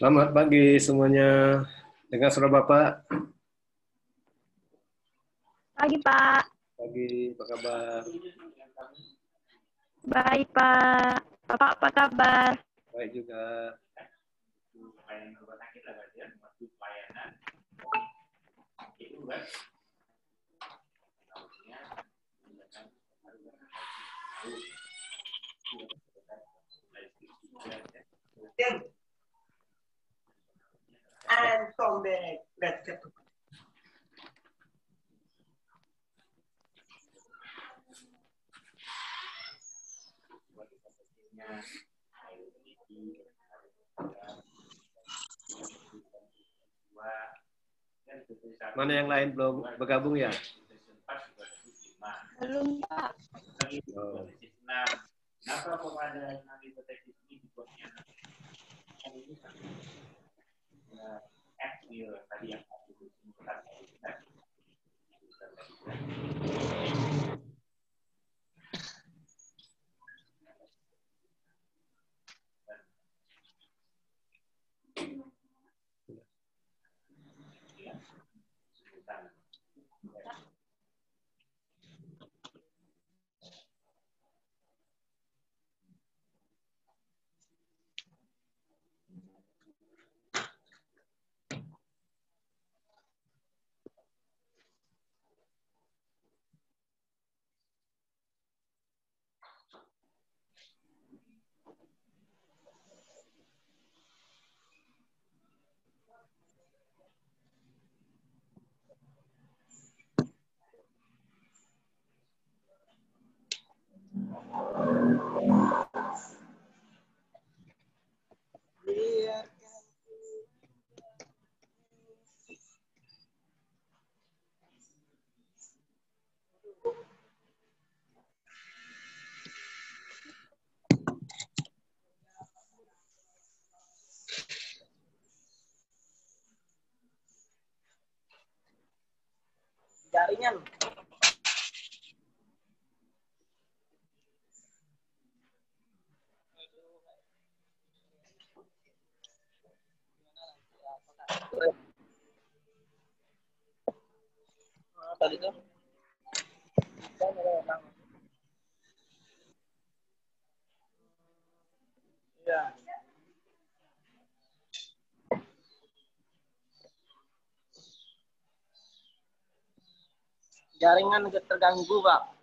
Selamat pagi semuanya. Dengar suara Bapak? Pagi, Pak. Pagi, apa kabar? Baik, Pak. Bapak apa kabar? Baik juga. And come back. Let's get to Mana yang lain belum bergabung ya? Belum, Pak. Oh. jaringan. Tadi tuh. Ya. Jaringan terganggu, Pak.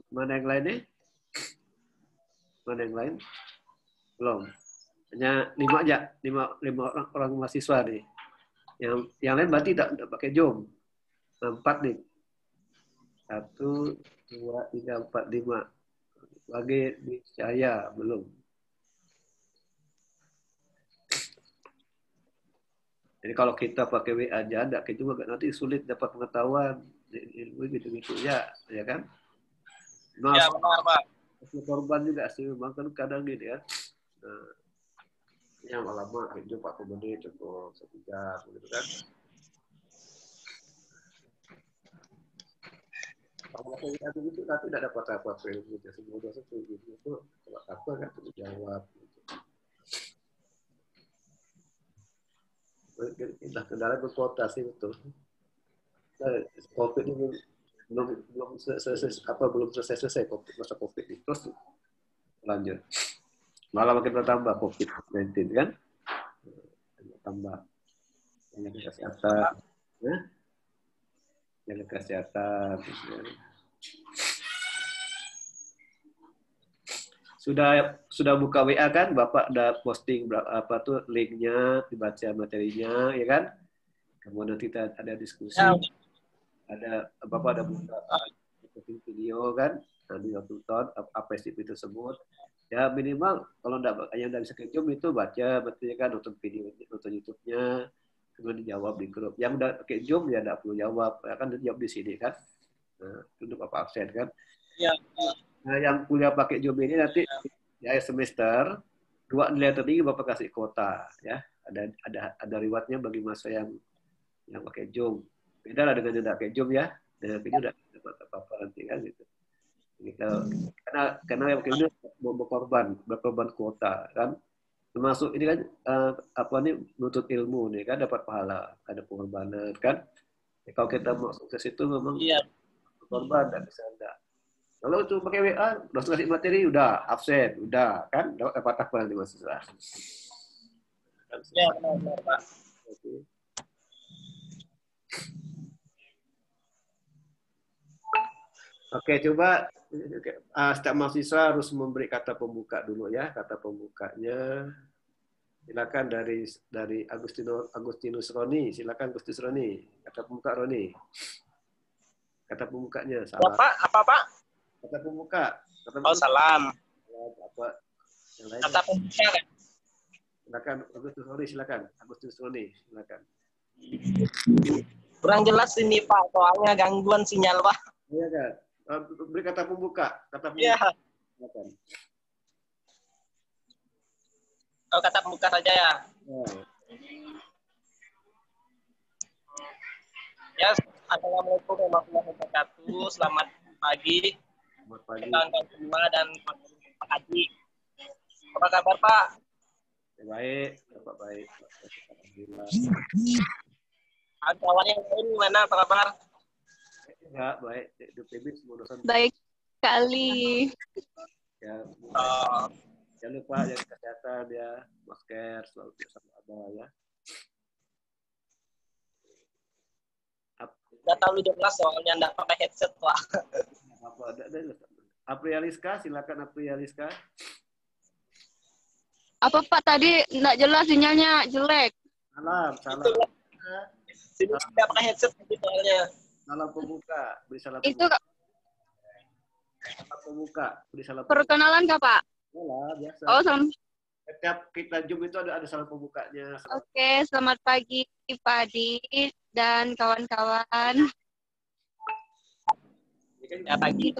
Mana yang lain nih? Mana yang lain? Belum. Hanya 5 aja, 5 orang mahasiswa nih. Yang lain berarti tidak pakai Zoom. 4 nih. 1, 2, 3, 4, 5. Bagi di saya belum. Jadi kalau kita pakai WA aja, kita juga nanti sulit dapat pengetahuan ilmu gitu-gitu ya kan? Ya, benar, Pak. Korban juga sih, memang kan kadang gini ya. Yang lama itu 40 menit cukup 1 jam gitu kan. Kalau WA itu nanti tidak dapat apa-apa gitu, semua dosa gitu itu kalau apa kan perlu jawab gitu. Nah, kendala berkota sih betul. Nah, COVID ini belum selesai COVID, masa COVID itu terus lanjut. Malah makin bertambah COVID-19 kan? Tambah yang kesehatan, ya? Yang kesehatan. Ya. sudah buka WA kan, Bapak ada posting apa tuh linknya, dibaca materinya, ya kan? Kemudian kita ada diskusi, Ya. ada Bapak ada buka video kan, nanti tonton apa isi itu tersebut. Ya minimal kalau yang nggak bisa ke Zoom itu baca materinya kan, nonton video, nonton YouTube-nya, kemudian dijawab di grup. Yang udah pakai Zoom ya nggak perlu jawab, ya kan jawab di sini kan. Nah, untuk apa absen kan? Ya. Nah, yang kuliah pakai Zoom ini nanti di akhir semester 2 nilai tertinggi Bapak kasih kuota ya. Ada rewardnya bagi masa yang pakai Zoom. Beda lah dengan yang tidak pakai Zoom ya. Dengan ini udah dapat apa-apa nanti kan gitu. Gitu. Karena yang pakai ini berkorban kuota kan. Termasuk ini kan apa nih menuntut ilmu nih kan, dapat pahala, ada pengorbanan kan. Ya, kalau kita mau sukses itu memang berkorban, tidak bisa enggak. Kalau itu pakai WA, udah ngasih materi, udah absen, udah kan, dapat apa nanti mahasiswa. Ya, benar, Pak. Oke, coba setiap mahasiswa harus memberi kata pembuka dulu ya, kata pembukanya. Silakan dari Agustinus Roni, silakan Agustinus Roni, kata pembuka Roni. Kata pembukanya salah. Apa Pak? Kata pembuka. Oh, salam. Apa yang lain? Kata pembuka kan? Silakan Agustinus Roni, silakan. Agustinus Roni, silakan. Kurang jelas ini Pak, soalnya gangguan sinyal Pak. Iya kan. Beri kata pembuka. Kata pembuka. Iya. Silakan. Oh, kata pembuka saja ya. Ya, assalamualaikum warahmatullahi wabarakatuh. Selamat pagi. Selamat pagi. Kawan-kawan semua dan Pak Haji. Apa kabar Pak? Baik, Bapak baik. Alhamdulillah. Kawan yang lain gimana? Apa kabar? Ya, baik. Di PB semua dosen. Baik sekali. Ya, Oh, jangan lupa jaga kesehatan ya, masker selalu ada ya. nggak terlalu jelas soalnya nggak pakai headset Pak. Apa ada Aprialiska, silakan Aprialiska. Apa Pak tadi nggak jelas sinyalnya jelek? Salam. Sini nggak pakai headset soalnya. Salam pembuka, beri salam Itu pembuka. Salam pembuka, beri salam pembuka. perkenalan Kak Pak? Lah, biasa. Oh, sama. Setiap kita Zoom itu ada salam pembukanya. Oke, selamat pagi Pak Adi dan kawan-kawan. Ya pagi.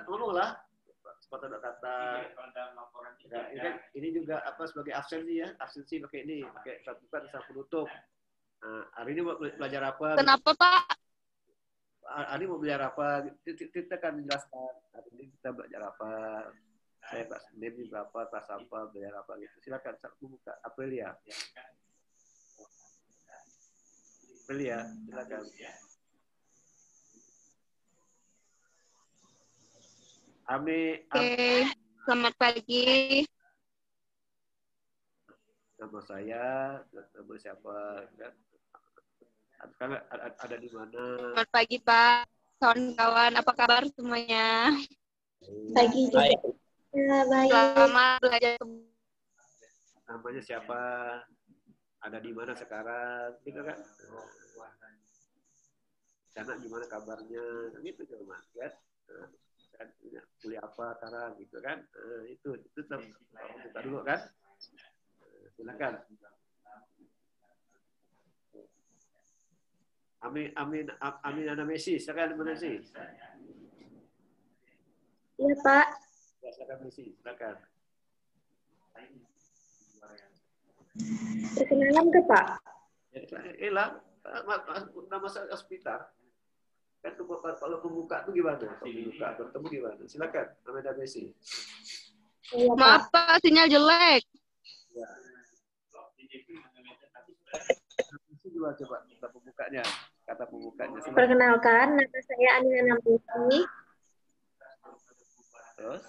Tolong lah, sepatu kata. Ya, ini juga apa sebagai absensi ya, absensi pakai ini, pakai bukan bisa penutup. Nah, hari ini mau belajar apa? Kenapa Pak? Hari mau belajar apa? Kita akan menjelaskan. Hari ini kita belajar apa? Saya Pak Senin berapa, kelas apa, belajar apa gitu. Silakan buka. Aprilia. Aprilia, silakan. Oke, selamat pagi. Nama saya, nama siapa? Sekarang ada di mana? Selamat pagi Pak, kawan-kawan. Apa kabar semuanya? Pagi juga. Ya, baik. Selamat belajar. Namanya siapa? Ada di mana sekarang? Gitu kan? Sana gimana kabarnya? Gitu cuma kan? Kuliah apa sekarang gitu kan? Itu kita dulu kan? Silakan. Amin Ana Messi, silakan mana sih? Iya Pak. Ya, silakan Messi, silakan. Perkenalan ke Pak? Elah, nama saya hospital. Kan kalau pembuka itu gimana? Kalau pembuka bertemu gimana? Silakan, Amanda Messi. Iya Pak. Maaf Pak, sinyal jelek. Ya. Coba kata pembukanya. Silakan. Perkenalkan, nama saya Anina Namisi. Terus?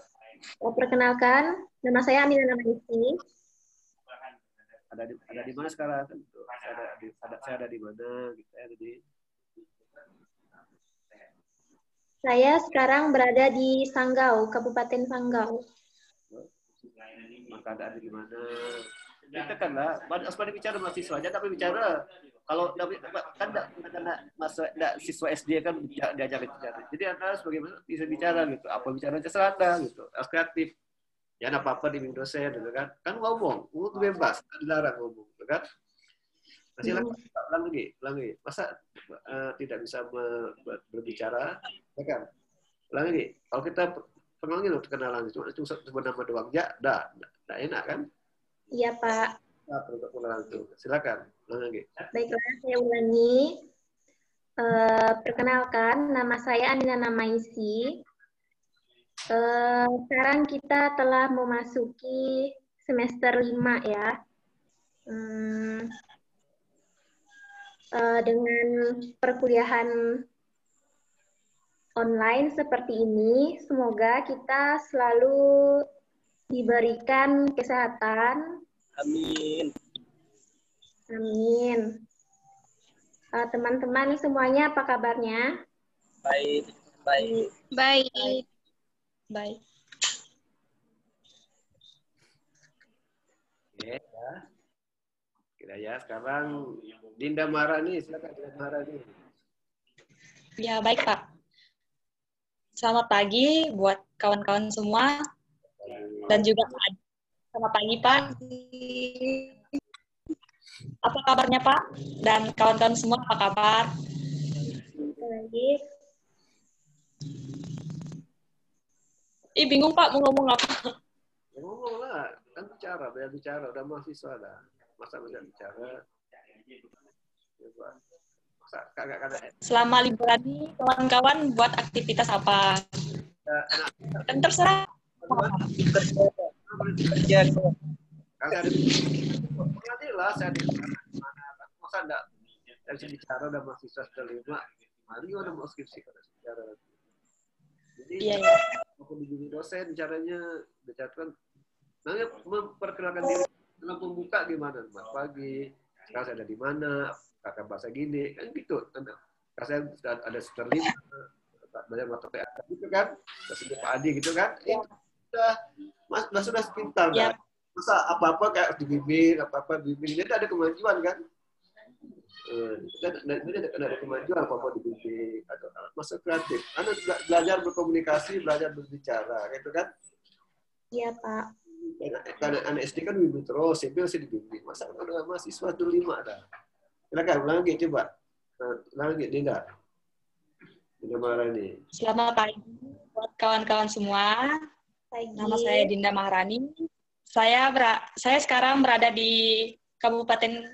Perkenalkan, nama saya Anina Namisi. Ada di mana sekarang? Saya ada di mana? Gitu, saya ada di Saya sekarang berada di Sanggau, Kabupaten Sanggau. Maka ada di mana? Kita kan lah, harus pada bicara mahasiswa aja, tapi bicara kalau kan enggak siswa SD kan diajarin bicara. Jadi Anda harus bagaimana bisa bicara gitu. Apa bicara terserah Anda gitu. Harus kreatif. Ya apa-apa di dosen gitu kan. Kan ngomong bebas, dilarang ngomong gitu kan. Masih ulang lagi. Masa tidak bisa berbicara, ya kan? Ulang lagi. Kalau kita pengen gitu kenalan cuma nama doang ya, dah enak kan? Iya, Pak. Nah, silakan. Ulang lagi. Baiklah, saya ulangi. Perkenalkan, nama saya Andina Namaisi. Sekarang kita telah memasuki semester 5 ya. Dengan perkuliahan online seperti ini, semoga kita selalu diberikan kesehatan. Amin. Amin. Teman-teman semuanya apa kabarnya? Baik. Baik. Baik. Oke, ya. Kira ya, sekarang Dinda Maharani, silakan Dinda Maharani. Ya, baik, Pak. Selamat pagi buat kawan-kawan semua. Dan juga selamat pagi, Pak. Apa kabarnya, Pak? Dan kawan-kawan semua apa kabar? Baik. Bingung, Pak, mau ngomong apa? Ya, ngomong lah, kan bicara, banyak bicara, udah mahasiswa dah. Masa banyak bicara. Masa kagak Selama liburan ini, kawan-kawan buat aktivitas apa? Dan terserah. Kerja. Kagak ada. Nanti lah saya di mana. Masa enggak bisa bicara udah mahasiswa sudah 5. Mari udah mau skripsi kalau bicara. Jadi Iya. aku di dosen caranya bicara namanya memperkenalkan diri dalam pembuka gimana mas pagi sekarang saya ada di mana kakak bahasa gini kan gitu saya sudah ada semester 5 banyak mata PA gitu kan sudah Pak Adi gitu kan sudah pintar kan masa apa kayak dibimbing apa bimbing dia ada kemajuan kan ada kemajuan apa dibimbing atau masa kreatif Anda juga belajar berkomunikasi belajar berbicara gitu kan Iya, Pak. Karena anak SD kan bimbing terus, SMP masih dibimbing. Masa udah mahasiswa tuh 5 dah. Silakan ulang lagi coba. Ulang lagi Dinda. Dinda Maharani. Selamat pagi buat kawan-kawan semua. Pagi. Nama saya Dinda Maharani. Saya sekarang berada di Kabupaten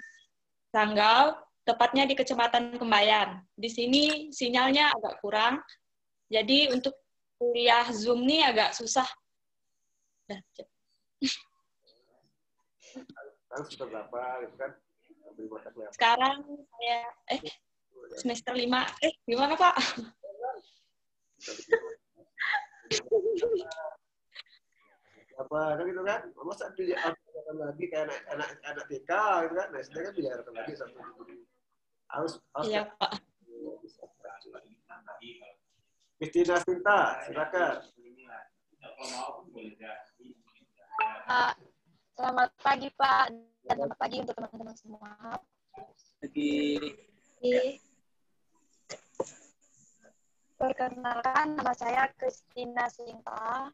Sanggau, tepatnya di Kecamatan Kembayan. Di sini sinyalnya agak kurang. Jadi untuk kuliah Zoom ini agak susah. Sekarang sudah berapa gitu kan? Sekarang saya semester 5. Gimana, Pak? Apa kan gitu kan? Masa diajarkan lagi kayak anak TK gitu kan? Nah, sedangkan diajarkan lagi satu harus Iya, Pak. Kristina Sinta, silakan. Selamat pagi, Pak. Dan selamat pagi untuk teman-teman semua. Perkenalkan, nama saya Kristina Sinta.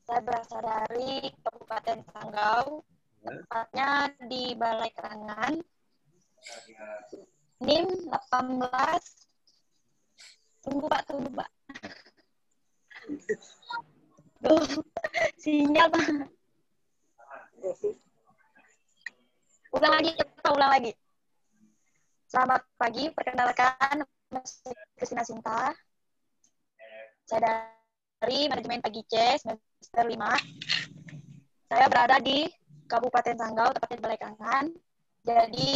Saya berasal dari Kabupaten Sanggau, tepatnya di Balai Kerangan. NIM 18. Tunggu, Pak. Sinyal, Pak. Ulang lagi. Selamat pagi, perkenalkan nama saya Kristina Sinta. Saya dari manajemen pagi C semester 5. Saya berada di Kabupaten Sanggau, tepatnya di Balai Kerangan. Jadi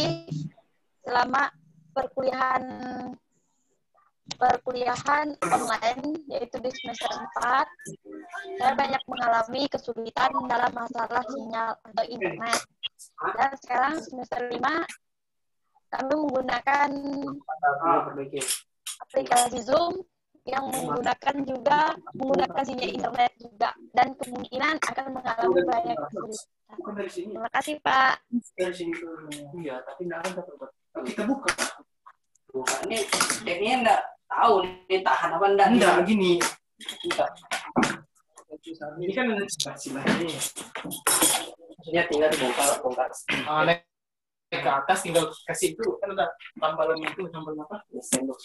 selama perkuliahan online, yaitu di semester 4, saya banyak mengalami kesulitan dalam masalah sinyal atau internet. Dan sekarang semester 5, kami menggunakan aplikasi Zoom yang menggunakan juga menggunakan sinyal internet juga dan kemungkinan akan mengalami banyak kesulitan. Terima kasih Pak. Dari sini ke iya, tapi nggak ada tempat. Kita buka. Buka ini tekniknya nggak tahu nih tahan apa enggak. Enggak gini. Kita. Ini kan ada sebahnya. Maksudnya tinggal dibongkar. Naik ke atas tinggal kasih itu kan udah tambalan itu tambal apa? Sendok.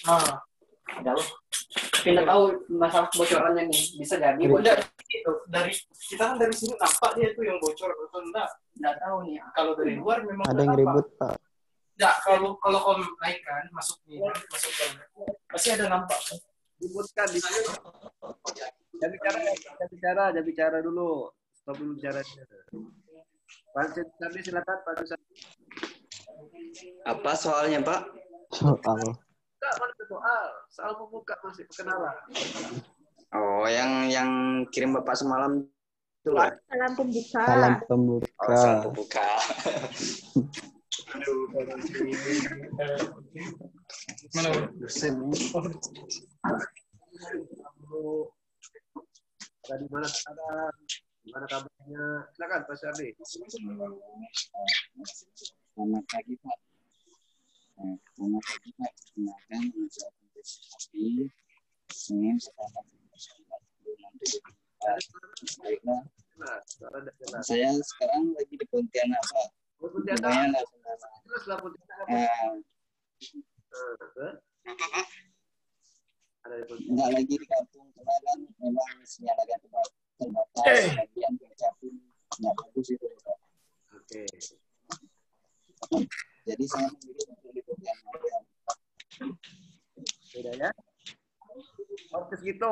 Jauh. Tapi nggak tahu masalah bocorannya nih bisa jadi bocor itu dari kita kan dari sini nampak dia itu yang bocor atau enggak tahu nih kalau dari luar memang ada yang ribut Pak. Enggak, kalau kau naikkan masuk pasti ada nampak Ributkan di sini. Jangan bicara dulu. Stop dulu bicaranya. Pak Sandi silakan Pak Sandi. Apa soalnya Pak? Soal. Enggak, mana soal membuka masih perkenalan. Oh, yang kirim Bapak semalam itu lah. Salam pembuka. Salam pembuka. Oh, salam pembuka. mana Dosen. Tadi mana sekarang? Gimana kabarnya? Silakan Pak Sandi. Selamat pagi Pak. Selamat pagi Pak. Perkenalkan nama saya Sapi. Senin setelah baiklah. Saya sekarang lagi di Pontianak Pak. Pontianak. Enggak lagi di kampung karena kan memang sinyal agak terbatas. Bagian cuaca pun nggak bagus itu Pak. Oke. Jadi saya memilih untuk di Pontianak. Beda ya. Fokus gitu.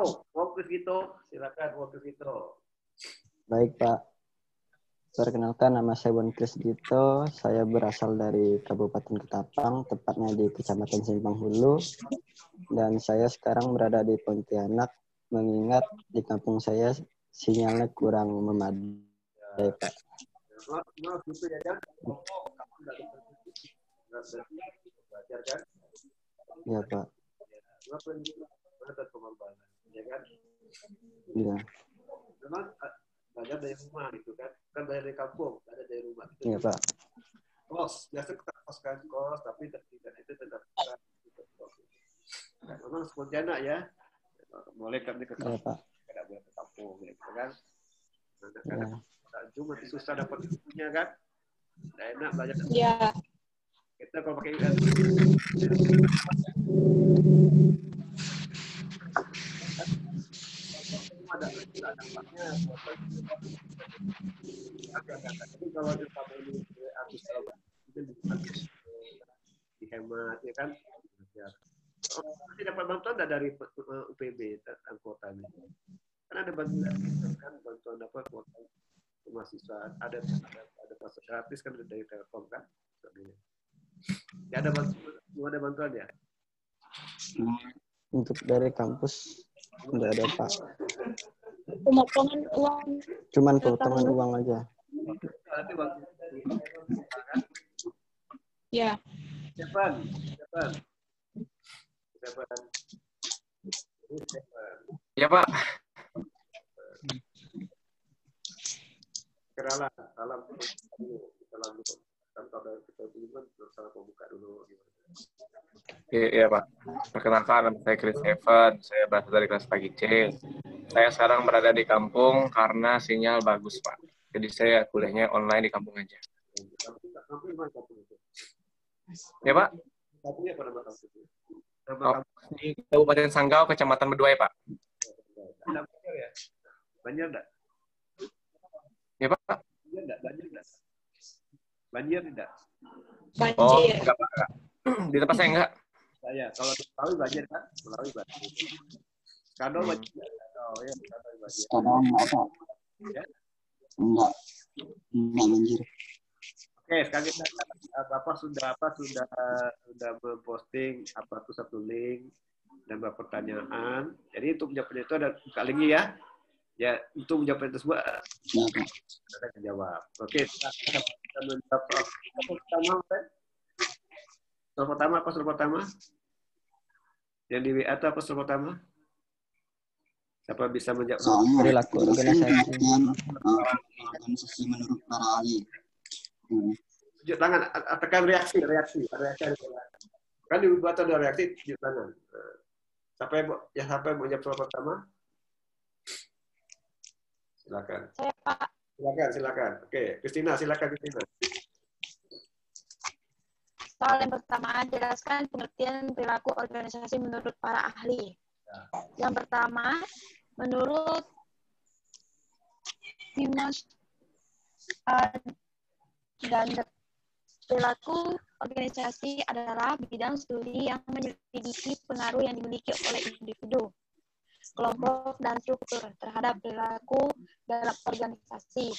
Silakan fokus gitu. Baik Pak. Perkenalkan nama saya Bon Krisgito. Saya berasal dari Kabupaten Ketapang, tepatnya di Kecamatan Simpang Hulu. Dan saya sekarang berada di Pontianak, mengingat di kampung saya sinyalnya kurang memadai Pak. Maaf gitu ya kan. Belajar kan? Ya Pak. Ya kan? Iya. Memang belajar dari rumah gitu kan. Kan belajar dari kampung, belajar dari rumah. Iya Pak. Kos, biasa kita kos, tapi tidak itu tetap memang Pontianak ya. Boleh kan ke kampung. Iya Pak. Tidak boleh ke kampung gitu kan. Kadang-kadang cuma susah dapat ilmunya kan. Tidak enak belajar. Iya. Kita kalau pakai ada dampaknya. Tapi kalau kita ini artis mungkin dihemat ya kan. Nanti dapat bantuan dari UPB kuotanya. Kan ada bantuan dapat kuota mahasiswa. Ada pasar gratis kan dari Telkom kan. Ya ada bantuan ya. Untuk dari kampus tidak ada Pak. Pemotongan uang. Cuman potongan uang aja. Nanti bantuan. Ya. Stefan. ya Pak. Kenalan, salam dulu. Kan kalau kita dulu salam pembuka dulu. Iya Pak. Perkenalkan nama saya Chris Evan. Saya berasal dari kelas pagi C. Saya sekarang berada di kampung karena sinyal bagus Pak. Jadi saya kuliahnya online di kampung aja. Ya Pak. Kampungnya apa nama kampung? Di Kabupaten Sanggau, Kecamatan Meduai Pak. Ada banjir ya? Banjir enggak? Ya Pak. Banjir tidak? Oh, enggak Pak. Di tempat saya enggak. Saya kalau di Melawi banjir kan? Melawi banjir. Kado banjir. Oh ya, kado banjir. Kadang apa? Ya? Enggak banjir. Oke, sekarang Bapak sudah memposting satu link dan pertanyaan. Jadi untuk menjawabnya itu ada buka linknya ya. Ya, untuk menjawab itu semua kita akan jawab. Oke, kita menjawab soal pertama. Soal pertama? Yang di WA itu apa soal pertama? Siapa bisa menjawab? Soalnya Perilaku organisasi. Organisasi menurut para ahli. Tunjuk tangan, tekan reaksi. Kan dibuat ada reaksi, tunjuk tangan. Siapa yang mau jawab soal pertama? Silakan. Saya, Pak. Silakan. Oke, Kristina, silakan Kristina. Soal yang pertama, jelaskan pengertian perilaku organisasi menurut para ahli. Yang pertama, menurut Dimas dan perilaku organisasi adalah bidang studi yang menyelidiki pengaruh yang dimiliki oleh individu, kelompok, dan struktur terhadap perilaku dalam organisasi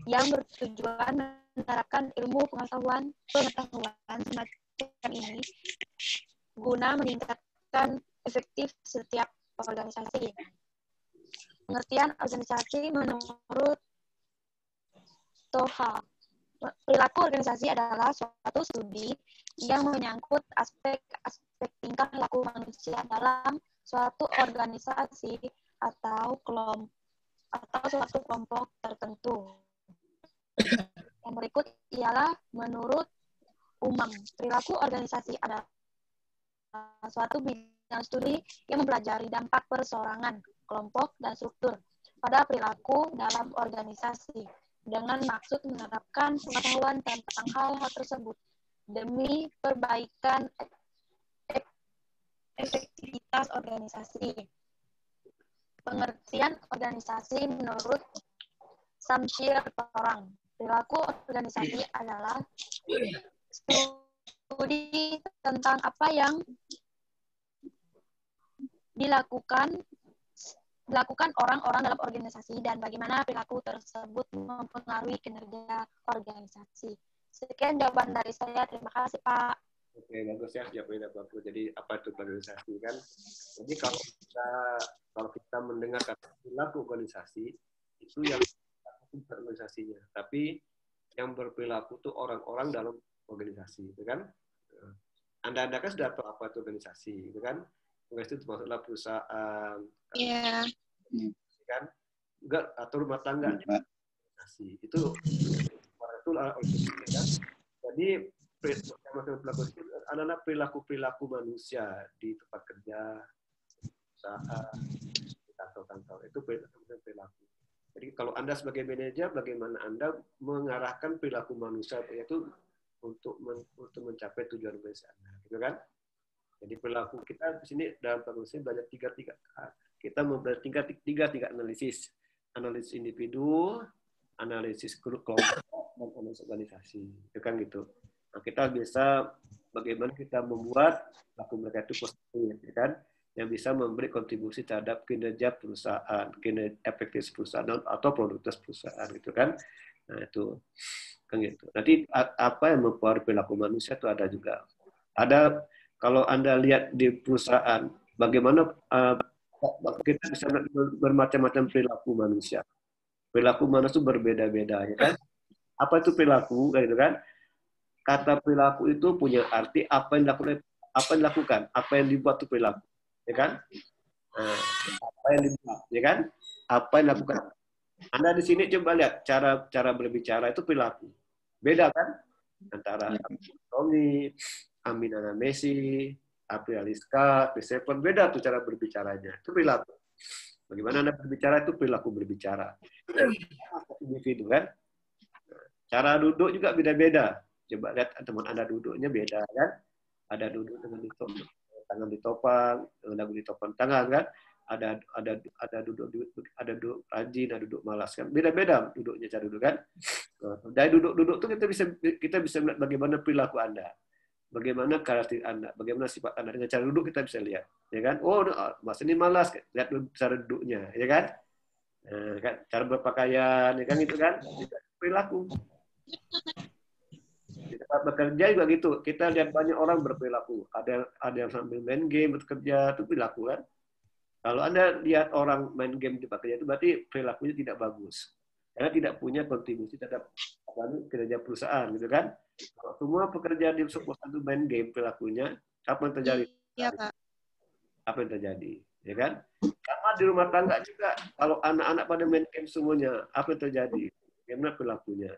yang bertujuan menerapkan ilmu pengetahuan semacam ini guna meningkatkan efektif setiap organisasi. Pengertian organisasi menurut Toha. Perilaku organisasi adalah suatu studi yang menyangkut aspek-aspek tingkah laku manusia dalam suatu organisasi atau suatu kelompok tertentu. Yang berikut ialah menurut Umang. Perilaku organisasi adalah suatu bidang studi yang mempelajari dampak perseorangan, kelompok, dan struktur pada perilaku dalam organisasi dengan maksud menerapkan pengetahuan tentang hal-hal tersebut demi perbaikan efektivitas organisasi. Pengertian organisasi menurut Samsyir Torang. Perilaku organisasi adalah studi tentang apa yang dilakukan orang-orang dalam organisasi dan bagaimana perilaku tersebut mempengaruhi kinerja organisasi. Sekian jawaban dari saya. Terima kasih, Pak. Oke, bagus ya jawabnya bagus. Jadi apa itu organisasi kan? Jadi kalau kita mendengar kata perilaku organisasi itu yang organisasinya, tapi yang berperilaku itu orang-orang dalam organisasi, gitu kan? Anda kan sudah tahu apa itu organisasi, gitu kan? Organisasi itu maksudnya perusahaan, kan? Enggak atau rumah tangga, organisasi itu organisasi, kan? Jadi adalah perilaku manusia di tempat kerja, usaha, kantor-kantor itu perilaku. Jadi kalau Anda sebagai manajer, bagaimana Anda mengarahkan perilaku manusia yaitu untuk mencapai tujuan organisasi Anda, gitu kan? Jadi perilaku kita di sini dalam organisasi belajar tiga. Kita membelajar tiga analisis individu, analisis kelompok, dan analisis organisasi, itu kan gitu. Nah, kita bisa bagaimana kita membuat perilaku mereka itu positif, ya kan? Yang bisa memberi kontribusi terhadap kinerja perusahaan, kinerja efektif perusahaan atau produktivitas perusahaan, gitu kan? Nah itu kan gitu. Nanti apa yang mempengaruhi perilaku manusia itu ada juga. Ada kalau Anda lihat di perusahaan, bagaimana kita bisa bermacam-macam perilaku manusia. Perilaku manusia itu berbeda-beda, ya kan? Apa itu perilaku, gitu kan? Kata perilaku itu punya arti apa yang dilakukan, apa yang dibuat itu perilaku. Ya kan? Apa yang dibuat, ya kan? Apa yang dilakukan. Anda di sini coba lihat cara berbicara itu perilaku. Beda kan? Antara Tommy, Aminana Messi, Aprialiska, Chris Evans, beda tuh cara berbicaranya. Itu perilaku. Bagaimana Anda berbicara itu perilaku berbicara. Individu kan? Cara duduk juga beda-beda. Coba lihat teman Anda duduknya beda kan? Ada duduk dengan tangan ditopang, dengan ditopang tangan kan, ada duduk rajin, ada duduk malas kan, beda-beda duduknya cara duduk kan. Dari duduk tuh kita bisa melihat bagaimana perilaku Anda, bagaimana karakter Anda, bagaimana sifat Anda. Dengan cara duduk kita bisa lihat, ya kan? Oh, mas ini malas, lihat cara duduknya, ya kan? Cara berpakaian, ya kan itu kan perilaku. Di tempat bekerja juga gitu. Kita lihat banyak orang berperilaku. Ada yang sambil main game bekerja, itu perilaku kan. Kalau Anda lihat orang main game di tempat kerja itu berarti perilakunya tidak bagus. Karena tidak punya kontribusi terhadap kinerja perusahaan, gitu kan. Kalau semua pekerja di sebuah perusahaan itu main game perilakunya, apa yang terjadi? Iya, Pak. Apa yang terjadi? ya kan? Sama di rumah tangga juga, kalau anak-anak pada main game semuanya, apa yang terjadi? Bagaimana perilakunya?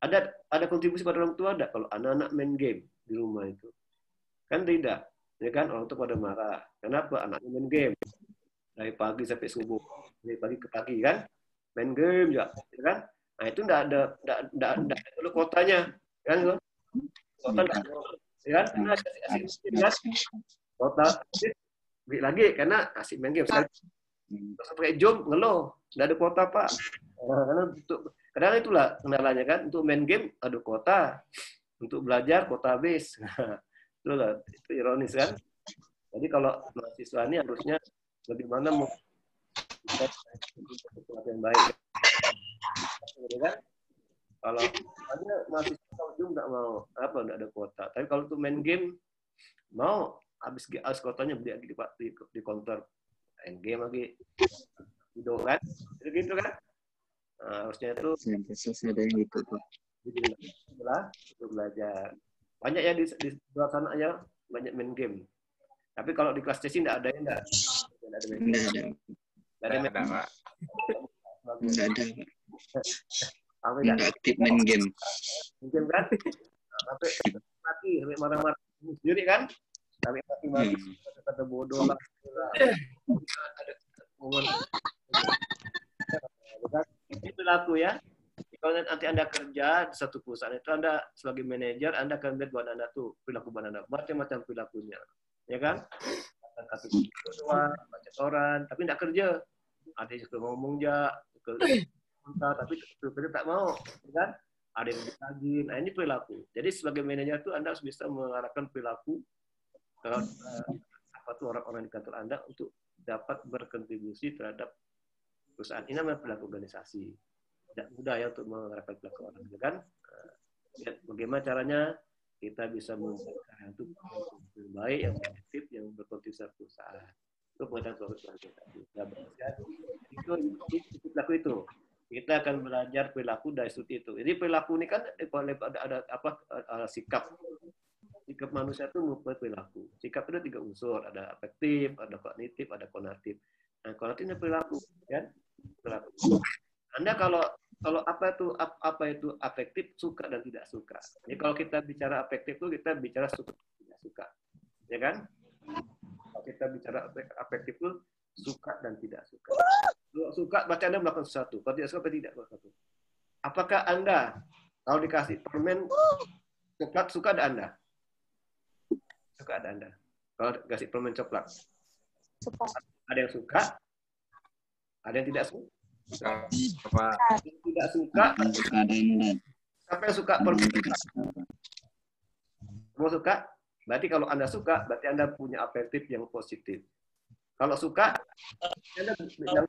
Ada kontribusi pada orang tua ada kalau anak-anak main game di rumah itu? Kan tidak, ya kan? Orang tua pada marah. Kenapa? Anaknya main game dari pagi sampai subuh, dari pagi ke pagi kan? Main game juga, ya kan? Nah itu enggak ada dulu kotanya, kan? Kota enggak, ya kan? Karena asik kan? Kota lagi karena asik main game. Terus pakai jom ngeluh, enggak ada kuota Pak. Karena kadang itulah kendalanya kan, untuk main game ada kuota, untuk belajar kuota habis. Itulah, itu ironis kan. Jadi kalau mahasiswa ini harusnya bagaimana mau yang baik, kan? Kalau hanya mahasiswa ujung nggak mau nggak ada kuota. Tapi kalau untuk main game mau habis kuotanya beli di counter main game lagi, gitu kan? Gitu kan? Nah, harusnya itu ada yang gitu Pak. Untuk belajar. Banyak ya di luar sana ya, banyak main game. Tapi kalau di kelas TC tidak ada ya enggak? Tidak ada. Nggak aktif main game. Mungkin kan? Sampai marah-marah sendiri kan? Sampai mati kata bodoh lah. Ada momen. Ini perilaku ya. Kalau nanti Anda kerja di satu perusahaan itu, Anda sebagai manajer, Anda akan lihat buat Anda tuh perilaku buat Anda, macam-macam perilakunya, ya kan? Kata baca koran, tapi tidak kerja. Ada yang suka ngomong tapi kerja tak mau, ya kan? Ada yang lagi. Nah ini perilaku. Jadi sebagai manajer itu Anda harus bisa mengarahkan perilaku kalau orang-orang di kantor Anda untuk dapat berkontribusi terhadap perusahaan. Ini namanya perilaku organisasi. Tidak mudah ya untuk mengarahkan perilaku orang, kan? Bagaimana caranya kita bisa membuat yang baik, yang positif, yang berkontribusi terhadap perusahaan. Itu pengetahuan kita. Itu perilaku itu. Kita akan belajar perilaku dari studi itu. Jadi perilaku ini kan ada sikap. Sikap manusia itu mempunyai perilaku. Sikap itu 3 unsur, ada afektif, ada kognitif, ada konatif. Nah, konatifnya perilaku, kan? Perilaku. Anda kalau apa itu afektif, suka dan tidak suka. Jadi kalau kita bicara afektif itu kita bicara suka dan tidak suka, ya kan? Kalau kita bicara afektif itu suka dan tidak suka. Kalau suka berarti Anda melakukan sesuatu. Kalau tidak suka berarti tidak melakukan sesuatu. Apakah Anda kalau dikasih permen coklat suka ada Anda? Suka ada Anda. Kalau dikasih permen coklat. Suka. Ada yang suka, ada yang tidak suka. Tidak suka. Siapa yang suka permen? Semua suka? Berarti kalau Anda suka, berarti Anda punya afektif yang positif. Kalau suka, Anda suka.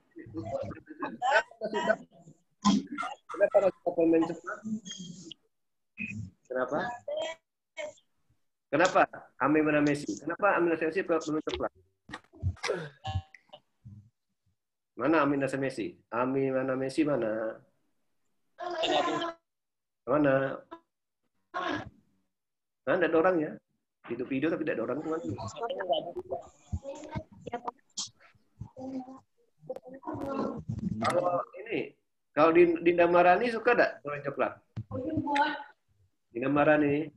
Kenapa suka permen coklat? Kenapa? Kenapa? Ami mana Messi? Kenapa Ami mana Messi permen coklat? Mana Ami mana Messi? Ami mana Messi mana? Mana? Nah, tidak ada orang ya. Video tapi tidak ada orang tuh. Kalau Dinda Marani suka tidak permen coklat? Dinda Marani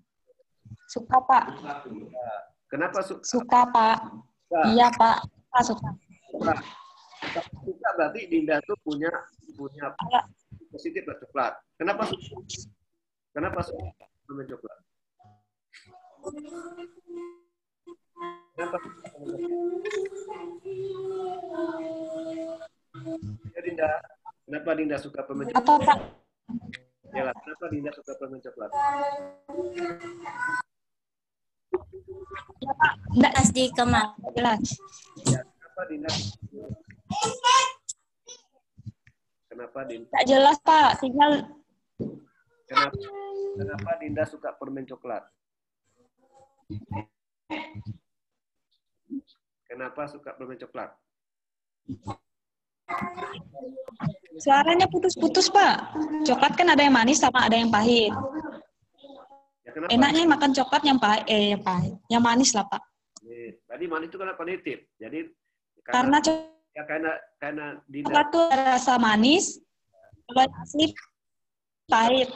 suka Pak. Kenapa suka? Suka Pak. Iya Pak. Suka. Suka berarti Dinda tuh punya positif coklat. Kenapa suka? Kenapa suka permen coklat? Kenapa suka permen coklat? Ya Dinda, kenapa Dinda suka permen coklat? Apa Pak? Yalah, kenapa Dinda suka permen coklat? Ya Pak, enggak di kamar. Jelas. Ya, kenapa Dinda? Kenapa Dinda? Enggak jelas Pak, tinggal. Kenapa Dinda suka permen coklat? Kenapa suka permen coklat? Suaranya putus-putus Pak. Coklat kan ada yang manis sama ada yang pahit. Ya, enaknya makan coklat yang pahit, yang manis lah Pak. Tadi manis itu kan positif. Jadi Karena ya karena Dina coklat tuh rasa manis, kalau asli pahit.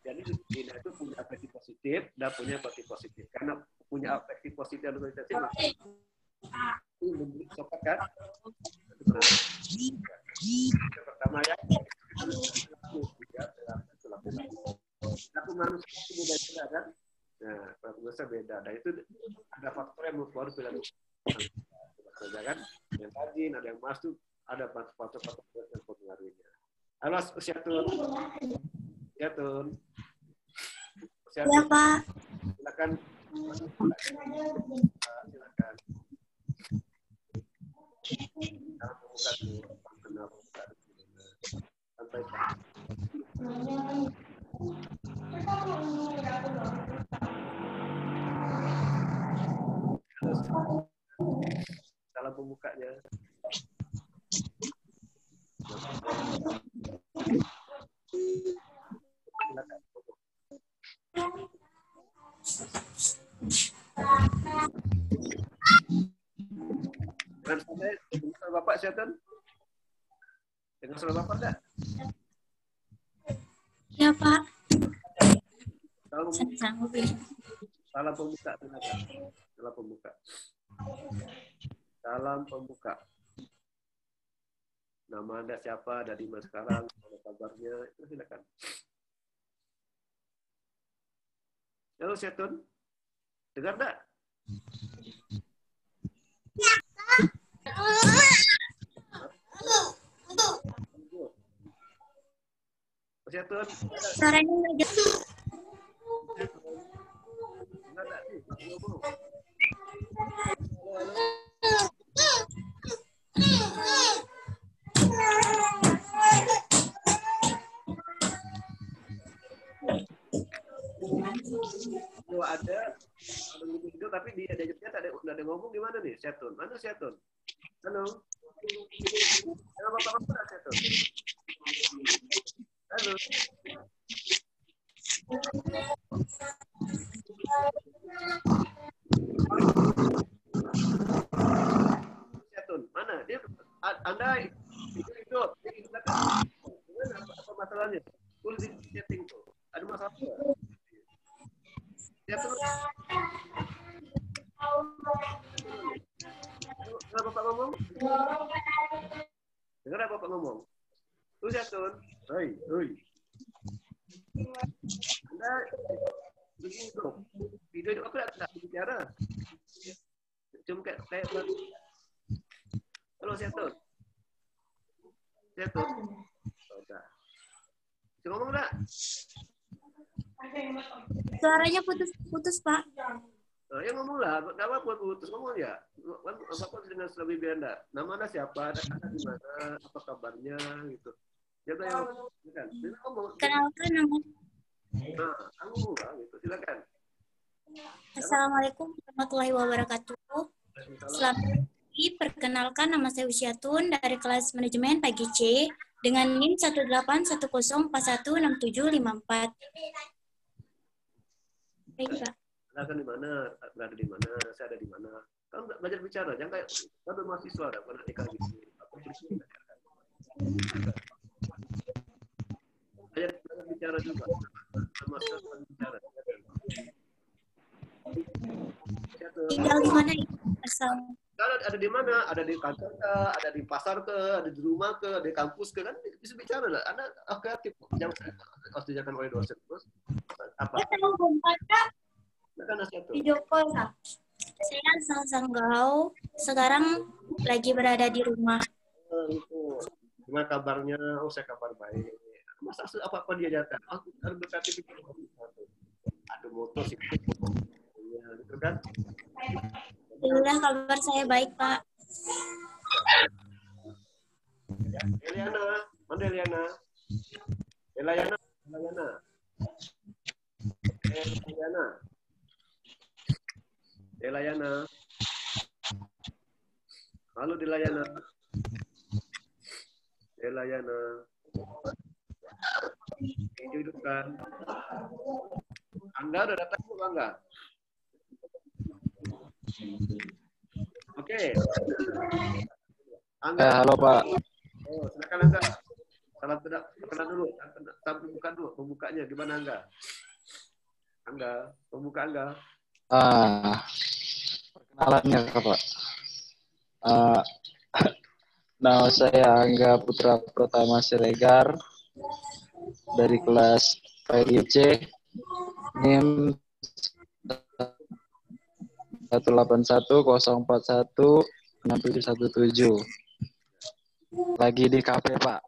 Jadi Dina itu punya afektif positif dan punya positif positif. Karena punya afektif positif dan positif, membeli coklat kan? Yang pertama ya, aku manusia itu beda kan? Nah, manusia beda. Dan itu ada faktor yang mempengaruhi perilaku. Saja kan? Yang rajin, ada yang masuk, ada faktor-faktor yang mempengaruhinya. Halo, Syatun. Syatun. Ya, Pak. Silakan. Silakan. Kalau membuka dulu, kenal membuka dulu. Sampaikan. Salam pembukanya. Silakan. Dengan suara Bapak Syatan? Dengan suara Bapak enggak? Ya, Pak. Salam pembuka. Salam pembuka. Salam pembuka. Nama Anda siapa? Dari mana sekarang? Ada kabarnya? Itu silakan. Halo Syatun. Dengar enggak? Syatun. Suaranya nggak jelas. Ada video tapi di adanya ada ngomong gimana nih Syatun? Mana Syatun? Halo. Halo Bapak Syatun. Halo. Syatun, mana? Dia Anda hidup. Apa masalahnya? Full di setting tuh. Ada masalah. Syatun. Dengar Bapak ngomong? Dengar apa Bapak ngomong? Tuh Syatun. Hoi. Anda begitu. Video itu aku tidak bicara. Cuma kayak halo Syatun. Syatun. Udah. Bisa ngomong enggak? Suaranya putus-putus, Pak. Nah, ya ngomong lah, nggak apa-apa putus ngomong ya. Bapak dengan lebih biar enggak. Nama Anda siapa? Ada di mana? Apa kabarnya gitu. Jaga yang kan. Ngomong. Kenalkan nama. Nah, ngomong lah gitu. Silakan. Assalamualaikum warahmatullahi wabarakatuh. Selamat pagi, perkenalkan nama saya Usyatun dari kelas manajemen pagi C dengan NIM 18104167554. Baik, Pak. Silakan di mana? Berada di mana? Saya ada di mana? Kan belajar bicara, jangan kayak ada mahasiswa ada pernah nikah gitu. Aku bersih. Belajar bicara juga. Sama bicara. Tinggal di mana asal? Kalau ada di mana? Ada di kantor ke, ada di pasar ke, ada di rumah ke, ada di kampus ke, kan bisa bicara lah. Anda kreatif, jangan harus diajarkan oleh dosen terus. Apa? Video call, Kak. Saya asal Sanggau. Sekarang lagi berada di rumah. Itu. Gimana kabarnya? Oh, saya kabar baik. Masa apa-apa diajarkan? Aku harus berkreatif. Ada motor sih. Ya, gitu kan? Alhamdulillah kabar saya baik, Pak. Eliana, mana Eliana? Eliana. Halo Delayana. Hidupkan. Anda udah datang belum enggak? Oke. Halo Pak. Oh, silakan Angga. Salam perkenalan dulu. Buka dulu pembukanya. Gimana Angga? Pembuka Angga. Perkenalannya Pak. Nama saya Angga Putra Pratama Siregar dari kelas PGC NIM 18104161717. Lagi di kafe Pak.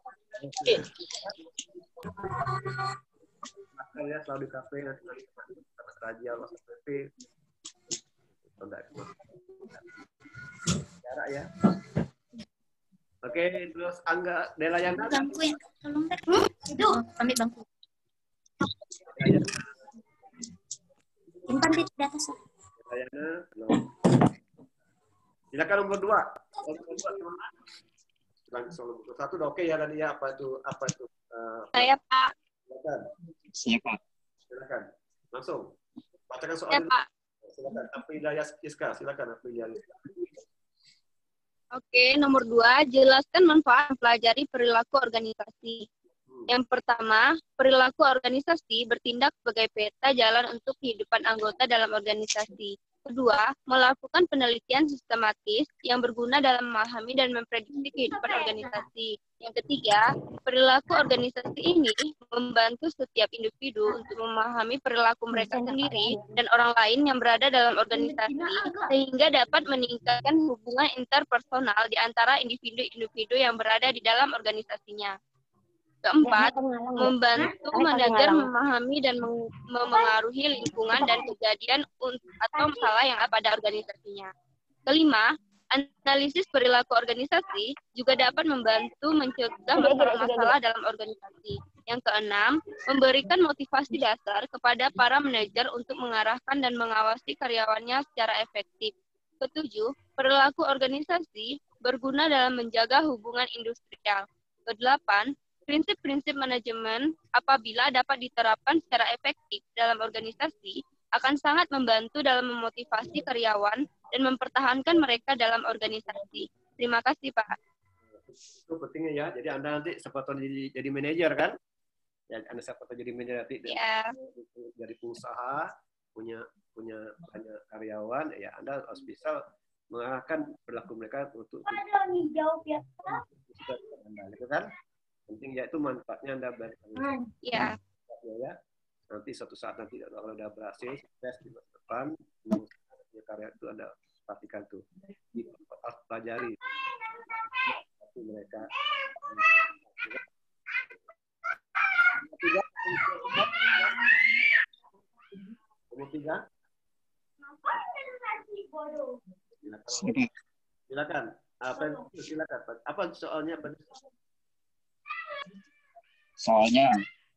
Ya, selalu di kafe nanti sama Raja Mas PP. Jarak ya. Oke, terus Angga Delayana. Bangku ya, tolong deh. Itu, ambil bangku. Simpan di atas. Delayana, silakan nomor 2. Langsung nomor 1 udah oke ya tadi ya, apa itu? Saya Pak. Silakan. Siapa? Silakan. Langsung. Bacakan soal Ya, Pak. Silakan. Aprilia Iska, silakan Aprilia Iska. Oke, nomor 2, jelaskan manfaat mempelajari perilaku organisasi. Yang pertama, perilaku organisasi bertindak sebagai peta jalan untuk kehidupan anggota dalam organisasi. Kedua, melakukan penelitian sistematis yang berguna dalam memahami dan memprediksi kehidupan organisasi. Yang ketiga, perilaku organisasi ini membantu setiap individu untuk memahami perilaku mereka sendiri dan orang lain yang berada dalam organisasi, sehingga dapat meningkatkan hubungan interpersonal di antara individu-individu yang berada di dalam organisasinya. Keempat, membantu manajer memahami dan memengaruhi lingkungan dan kejadian atau masalah yang ada pada organisasinya. Kelima, analisis perilaku organisasi juga dapat membantu mencegah masalah-masalah dalam organisasi. Yang keenam, memberikan motivasi dasar kepada para manajer untuk mengarahkan dan mengawasi karyawannya secara efektif. Ketujuh, perilaku organisasi berguna dalam menjaga hubungan industrial. Kedelapan, prinsip-prinsip manajemen apabila dapat diterapkan secara efektif dalam organisasi akan sangat membantu dalam memotivasi karyawan dan mempertahankan mereka dalam organisasi. Terima kasih, Pak. Itu pentingnya ya. Jadi Anda nanti siapa tahu jadi manajer kan? Ya, Anda siapa tahu jadi manajer nanti dari pengusaha, punya banyak karyawan, ya Anda harus bisa mengarahkan perilaku mereka untuk jawab ya. Anda, gitu kan? Penting yaitu manfaatnya Anda berikan. Iya. Ya. Nanti suatu saat nanti kalau udah berhasil sukses di masa depan, karya itu Anda perhatikan tuh, pelajari mereka. Nomor 3. Silakan. Silakan. Apa soalnya? Soalnya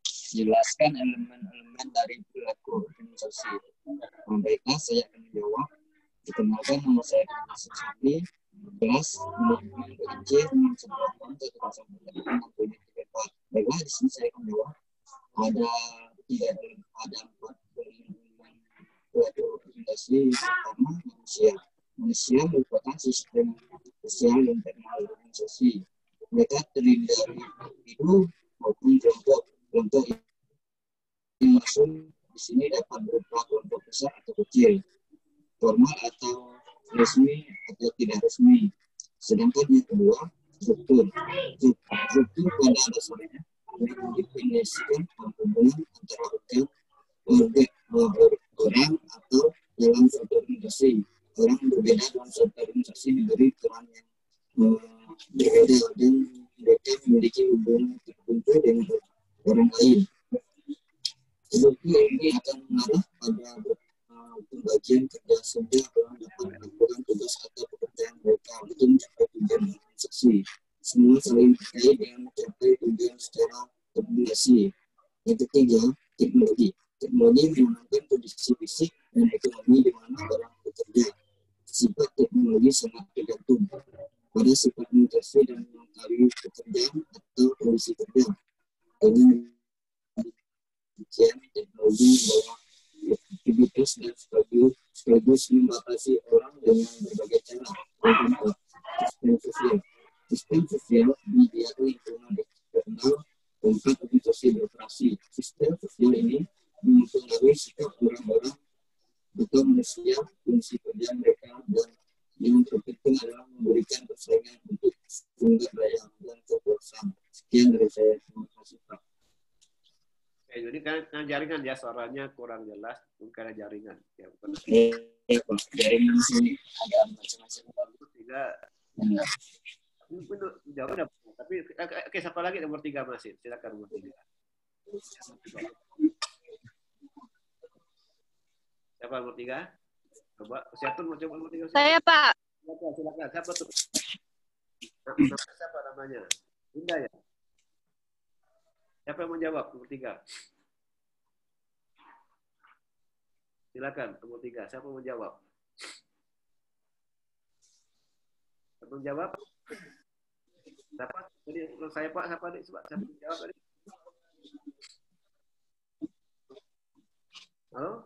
jelaskan elemen-elemen dari perilaku organisasi. Baiklah, saya akan menjawab. Dikenalkan nama saya Siswi, kelas manajemen PIC dengan sebelah tahun 1964. Baiklah, di sini saya akan menjawab. Ada 4 elemen perilaku organisasi. Pertama, manusia. Manusia merupakan sistem sosial internal organisasi. Mereka terdiri dari individu maupun kelompok yang masuk di sini dapat berupa kelompok besar atau kecil, formal atau resmi atau tidak resmi. Sedangkan yang kedua, struktur. Struktur pada dasarnya mendefinisikan hubungan antara orang atau dalam suatu organisasi. Orang berbeda dalam suatu organisasi diberi peran yang berbeda dan mereka memiliki hubungan tertentu dengan orang lain. Struktur ini akan mengarah pada pembagian kerja sehingga orang dapat melakukan tugas atau pekerjaan mereka untuk mencapai tujuan organisasi. Semua saling terkait dengan mencapai tujuan secara kombinasi. Yang ketiga, teknologi. Teknologi menggunakan kondisi fisik dan ekonomi di mana orang bekerja. Sifat teknologi sangat tergantung pada sifat organisasi dan mengetahui pekerjaan atau kondisi kerja. Dengan demikian, teknologi membawa aktivitas dan sekaligus membatasi orang dengan berbagai cara. Contoh, sistem sosial. Sistem sosial media lingkungan eksternal tempat organisasi beroperasi. Sistem sosial ini mempengaruhi sikap orang-orang atau manusia, fungsi kerja mereka, dan yang terpenting adalah memberikan persaingan untuk sumber daya dan kekuasaan. Sekian dari saya. Terima kasih, Pak. Oke, jadi kan jaringan ya, suaranya kurang jelas, karena jaringan. Ya, bukan. Iya, Pak. Jaringan sini ada macam-macam. Tiga. Jawab udah. Tapi oke, siapa lagi nomor 3 masih? Silakan nomor 3. Siapa nomor 3? Coba, Usiatun mau coba nomor 3. Saya, Pak. Silakan. Siapa tuh? Siapa namanya? Indah ya? Siapa yang mau jawab nomor 3? Silakan nomor 3. Siapa mau jawab? Siapa mau jawab? Siapa? Tadi saya Pak, siapa nih? Siapa jawab tadi? Halo.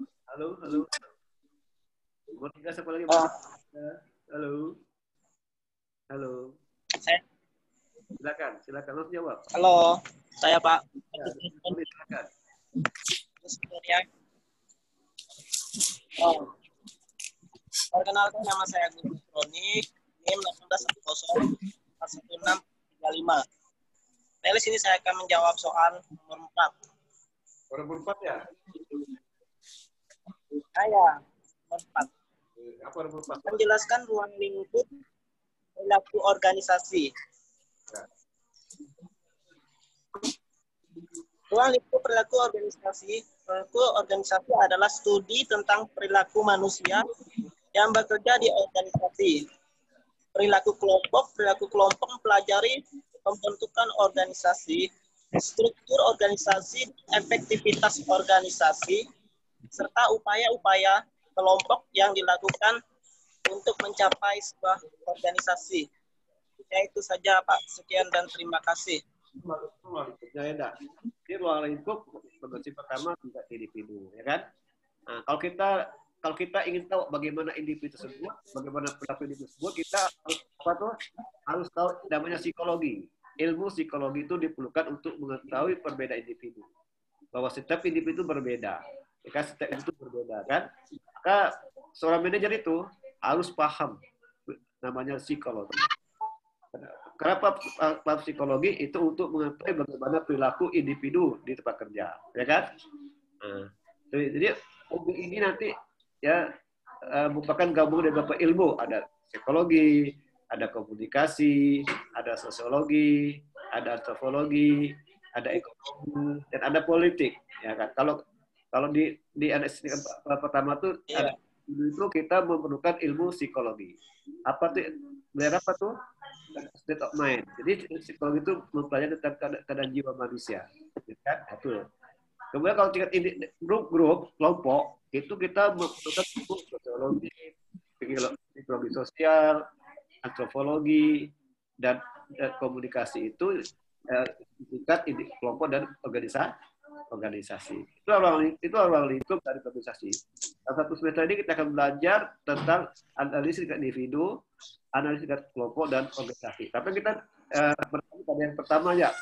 Nomor 3 siapa lagi? Halo. Silakan langsung jawab. Halo, saya Pak. Silakan. Perkenalkan, nama saya Guru Kronik, NIM 1810-1635. Dari sini saya akan menjawab soal nomor 4. Nomor 4 ya? Saya, nomor 4. Apa nomor 4? Menjelaskan ruang lingkup perilaku organisasi. Ruang lingkup perilaku organisasi. Perilaku organisasi adalah studi tentang perilaku manusia yang bekerja di organisasi. Perilaku kelompok mempelajari pembentukan organisasi, struktur organisasi, efektivitas organisasi, serta upaya-upaya kelompok yang dilakukan untuk mencapai sebuah organisasi. Ya, itu saja, Pak. Sekian dan terima kasih. Ini ruang lingkup prinsip pertama tidak individu, ya kan? Nah, kalau kita ingin tahu bagaimana individu tersebut, bagaimana perilaku individu tersebut, kita harus tahu namanya psikologi. Ilmu psikologi itu diperlukan untuk mengetahui perbedaan individu. Bahwa setiap individu berbeda, ya kan? Setiap individu berbeda, kan? Maka seorang manajer itu harus paham namanya psikologi. Kenapa psikologi itu untuk mengetahui bagaimana perilaku individu di tempat kerja, ya kan? Nah, jadi ini nanti ya merupakan gabungan dari beberapa ilmu, ada psikologi, ada komunikasi, ada sosiologi, ada antropologi, ada ekonomi, dan ada politik, ya kan? Kalau di analisis pertama itu kita memerlukan ilmu psikologi. Apa tuh? Belajar apa tuh? State of mind. Jadi psikologi itu mempelajari tentang keadaan jiwa manusia, kan? Itu. Kemudian kalau tingkat grup kelompok itu kita membutuhkan sosiologi, psikologi sosial, antropologi, dan komunikasi itu tingkat kelompok dan organisasi. Itu ruang lingkup dari organisasi. Dalam satu semester ini kita akan belajar tentang analisis tingkat individu, analisis tingkat kelompok dan organisasi. Tapi kita bertanya pada yang pertama ya,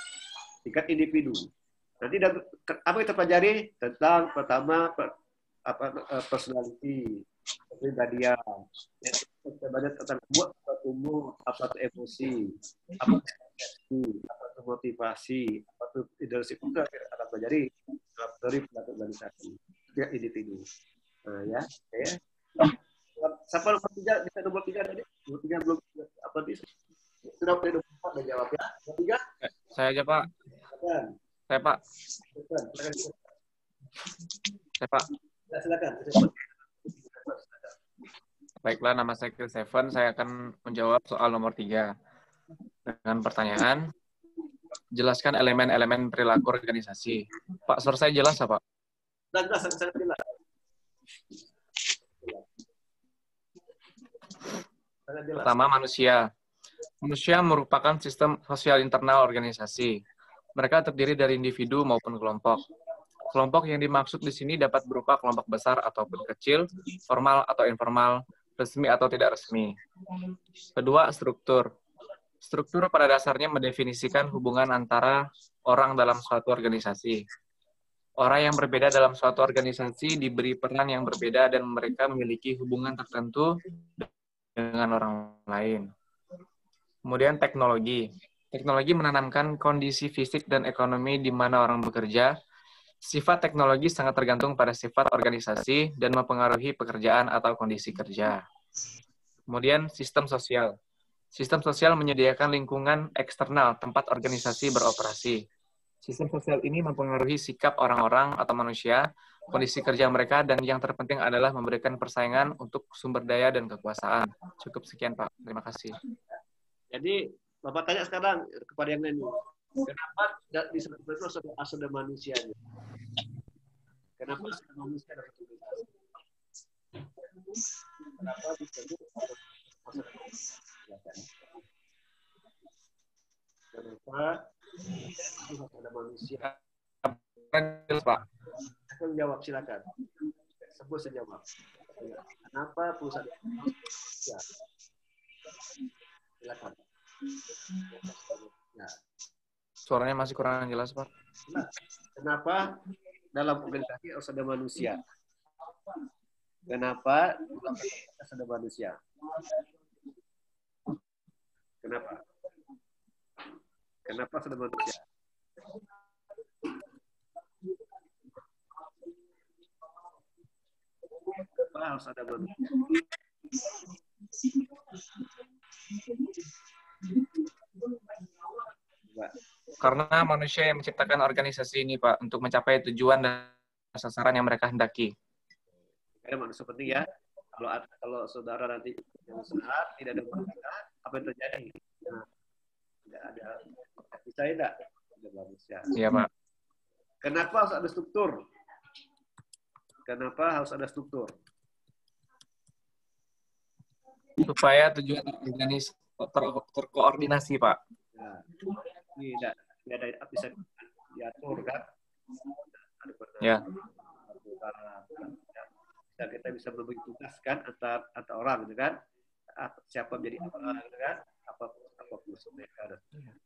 tingkat individu. Nanti apa kita pelajari tentang pertama personality, kepribadian, tentang buat apa tumbuh, apa itu emosi, apa itu motivasi, apa itu leadership, itu akan pelajari dari perilaku organisasi ya individu. Nah ya, ya. Siapa nomor 3? Bisa nomor 3 tadi? Nomor 3 belum apa itu? Sudah nomor 4 udah jawab ya. Nomor 3? Saya aja, Pak. Saya, Pak. Saya, Pak. Silakan. Baiklah, nama saya Chris Seven. Saya akan menjawab soal nomor 3 dengan pertanyaan. Jelaskan elemen-elemen perilaku organisasi. Pak, selesai jelas, Pak? Jelas. Pertama, manusia. Manusia merupakan sistem sosial internal organisasi. Mereka terdiri dari individu maupun kelompok. Kelompok yang dimaksud di sini dapat berupa kelompok besar ataupun kecil, formal atau informal, resmi atau tidak resmi. Kedua, struktur. Struktur pada dasarnya mendefinisikan hubungan antara orang dalam suatu organisasi. Orang yang berbeda dalam suatu organisasi diberi peran yang berbeda dan mereka memiliki hubungan tertentu dengan orang lain. Kemudian teknologi. Teknologi menanamkan kondisi fisik dan ekonomi di mana orang bekerja. Sifat teknologi sangat tergantung pada sifat organisasi dan mempengaruhi pekerjaan atau kondisi kerja. Kemudian sistem sosial. Sistem sosial menyediakan lingkungan eksternal tempat organisasi beroperasi. Sistem sosial ini mempengaruhi sikap orang-orang atau manusia, kondisi kerja mereka, dan yang terpenting adalah memberikan persaingan untuk sumber daya dan kekuasaan. Cukup sekian, Pak. Terima kasih. Jadi, Bapak tanya sekarang kepada yang lain. Kenapa disebut itu asal manusianya? Kenapa asal manusia dapat organisasi? Kenapa disebut asal manusia? Kenapa ada manusia? Pak. Aku jawab, silakan. Sebut saja, Pak. Kenapa perusahaan manusia? Silakan. Nah. Suaranya masih kurang jelas, Pak. Nah, kenapa dalam organisasi harus ada manusia? Kenapa dalam organisasi harus ada manusia? Kenapa? Kenapa harus ada manusia? Kenapa harus ada manusia? Karena manusia yang menciptakan organisasi ini, Pak, untuk mencapai tujuan dan sasaran yang mereka hendaki. Ada manusia penting ya. Kalau saudara nanti yang sehat, tidak ada manusia, apa yang terjadi? Nah, tidak ada. Bisa tidak? Ada manusia. Iya, Pak. Kenapa harus ada struktur? Kenapa harus ada struktur? Supaya tujuan terkoordinasi, Pak. Nah, ini tidak ada bisa diatur kan? Ya. Kita bisa berbagi tugas kan antar orang gitu kan? Siapa menjadi apa gitu kan? Apa fungsi mereka?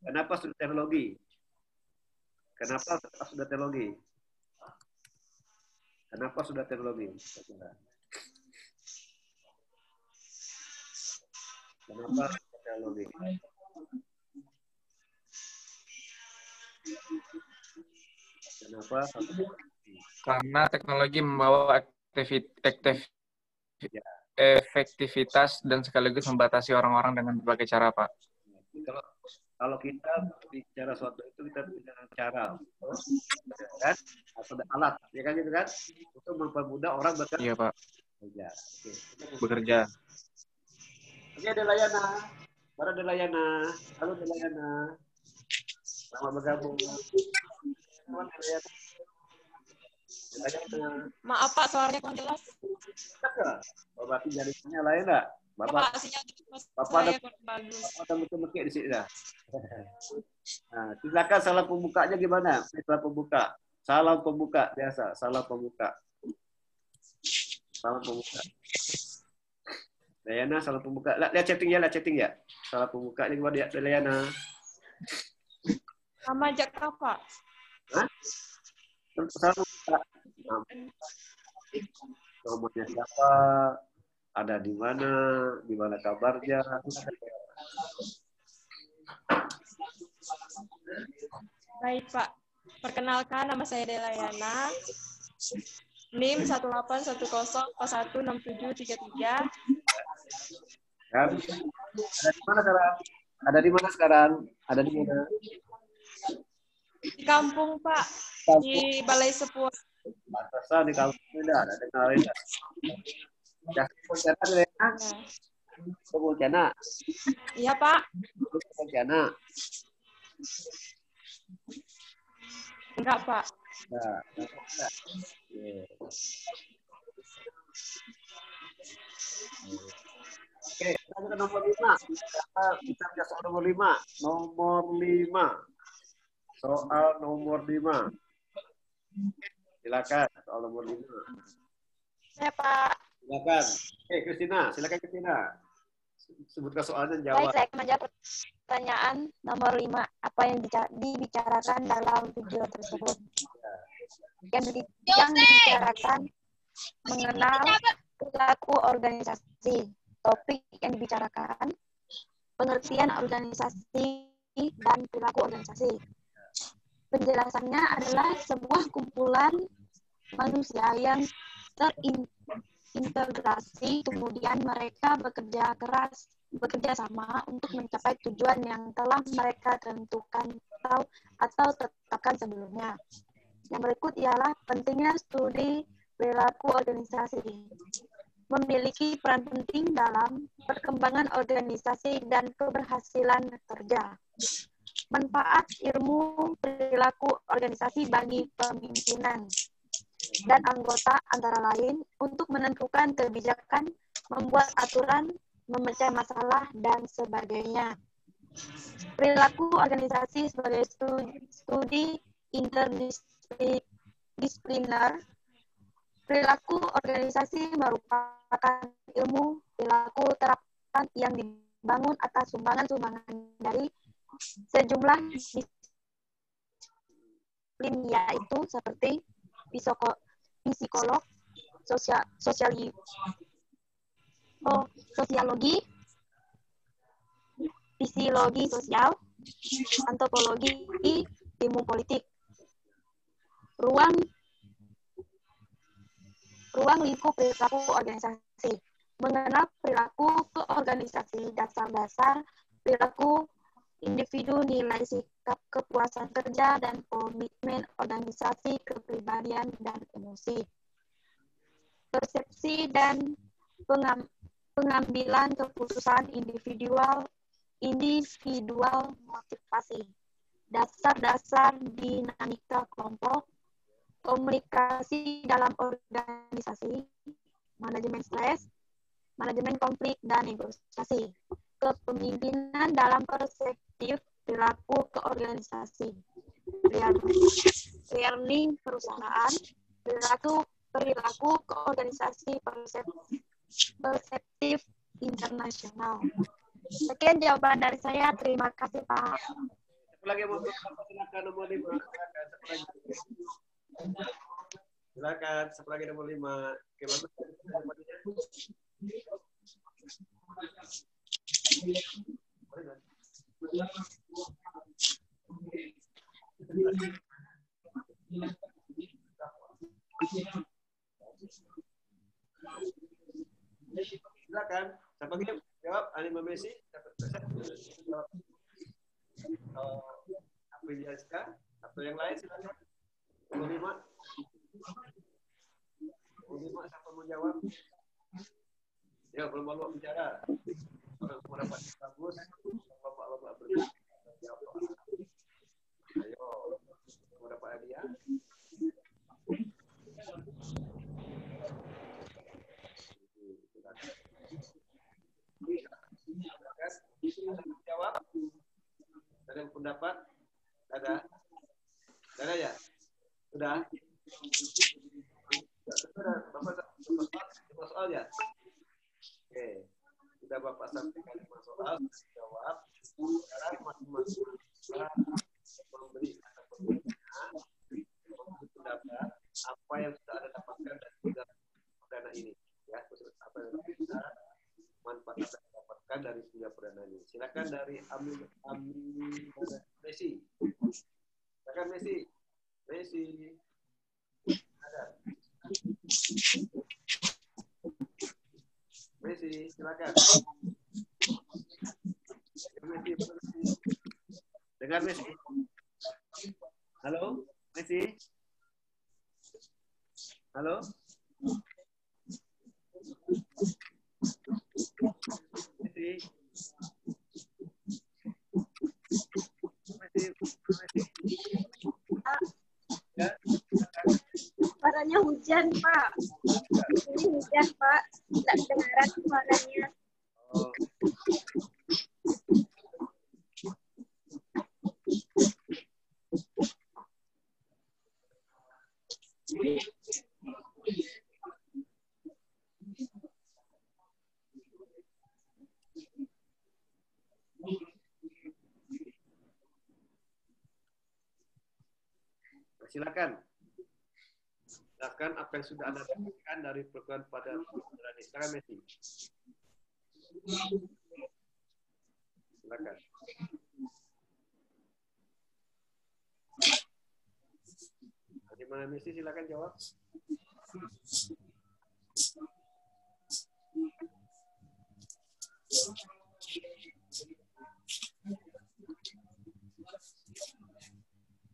Kenapa sudah teknologi? Kenapa sudah teknologi? Kenapa sudah teknologi? Kenapa teknologi? Kenapa? Karena teknologi membawa efektivitas dan sekaligus membatasi orang-orang dengan berbagai cara, Pak. Kalau kita bicara suatu itu kita bicara cara, kan? Atau ada alat, ya kan gitu kan? Untuk mempermudah orang bekerja. Iya, Pak. Ya, oke. Bekerja. Oke, Delayana. Para Delayana. Halo Delayana. Selamat bergabung. Maaf Pak, suaranya kurang jelas. Berarti jaringannya lain enggak? Bapak ada betul-betul di sini dah. Nah, silakan salam pembukanya gimana? Salam pembuka. Salam pembuka biasa, salam pembuka. Salam pembuka. Dayana salam pembuka. Lihat chatting ya. Salam pembukanya gimana dia Dayana? Sama aja Pak. Hah? Salam pembuka. Nomornya siapa? Ada di mana kabarnya? Baik Pak, perkenalkan nama saya Delayana, NIM 1810416733. Ada di mana sekarang? Ada di mana sekarang? Ada di mana? Di kampung Pak, di Balai Sepuh. Pantesan di kampung ini ada dengarin. Pontianak. Iya Pak. Pontianak. Enggak Pak. Nah, oke, kita ke nomor 5. Kita bisa soal nomor 5. Nomor 5. Soal nomor 5. Silakan, soal nomor 5. Saya, Pak. Silakan. Kristina, silakan Kristina. Sebutkan soalnya, Baik, jawab. saya akan menjawab pertanyaan nomor 5. Apa yang dibicarakan dalam video tersebut? Yang dibicarakan mengenal perilaku organisasi. Topik yang dibicarakan pengertian organisasi dan perilaku organisasi. Penjelasannya adalah sebuah kumpulan manusia yang terintegrasi, kemudian mereka bekerja sama untuk mencapai tujuan yang telah mereka tentukan atau tetapkan sebelumnya. Yang berikut ialah pentingnya studi perilaku organisasi. Memiliki peran penting dalam perkembangan organisasi dan keberhasilan kerja. Manfaat ilmu perilaku organisasi bagi pemimpinan dan anggota antara lain untuk menentukan kebijakan, membuat aturan, memecah masalah, dan sebagainya. Perilaku organisasi sebagai studi interdisipliner. Perilaku organisasi merupakan ilmu perilaku terapan yang dibangun atas sumbangan-sumbangan dari sejumlah disiplin, yaitu seperti psikolog, sosiologi, fisiologi sosial, antropologi, ilmu politik. Ruang lingkup perilaku organisasi. Mengenal perilaku keorganisasi, dasar-dasar perilaku individu, nilai sikap, kepuasan kerja, dan komitmen organisasi, kepribadian, dan emosi. Persepsi dan pengambilan keputusan individual motivasi. Dasar-dasar dinamika kelompok, komunikasi dalam organisasi, manajemen stres, manajemen konflik, dan negosiasi. Kepemimpinan dalam perspektif perilaku keorganisasi. Learning perusahaan, perilaku keorganisasi perseptif internasional. Sekian jawaban dari saya. Terima kasih, Pak. Satu lagi mau silakan nomor 5. Silakan, satu lagi nomor 5. Silakan. Siapa yang jawab? Anima Messi. Apriliaska atau yang lain silakan. Nomor 5. Siapa mau jawab? Ya, belum mau bicara. Orang mau dapat bagus, bapak-bapak berjawab. Ayo, mau dapat hadiah? Silakan jawab. Ada pendapat? Ada? Ada ya? Sudah? Bapak soal ya? Oke. Sudah Bapak sampaikan 5 soal, jawab. Sekarang masing-masing memberi kata pendapat apa yang sudah Anda dapatkan dari sidang perdana ini. Ya, apa yang kita manfaat yang Anda dapatkan dari sidang perdana ini. Silakan dari Messi. Silakan Messi. Ada. Messi, silakan. Dengar Messi. Halo, Messi. Halo. Messi. Ya. Suaranya hujan, Pak. Ini hujan, Pak. Tidak kedengaran suaranya. Oh. Silakan. Silakan apa yang sudah Anda dapatkan dari program pada pelajaran ini. Silakan Messi. Silakan. Di mana Messi, silakan jawab.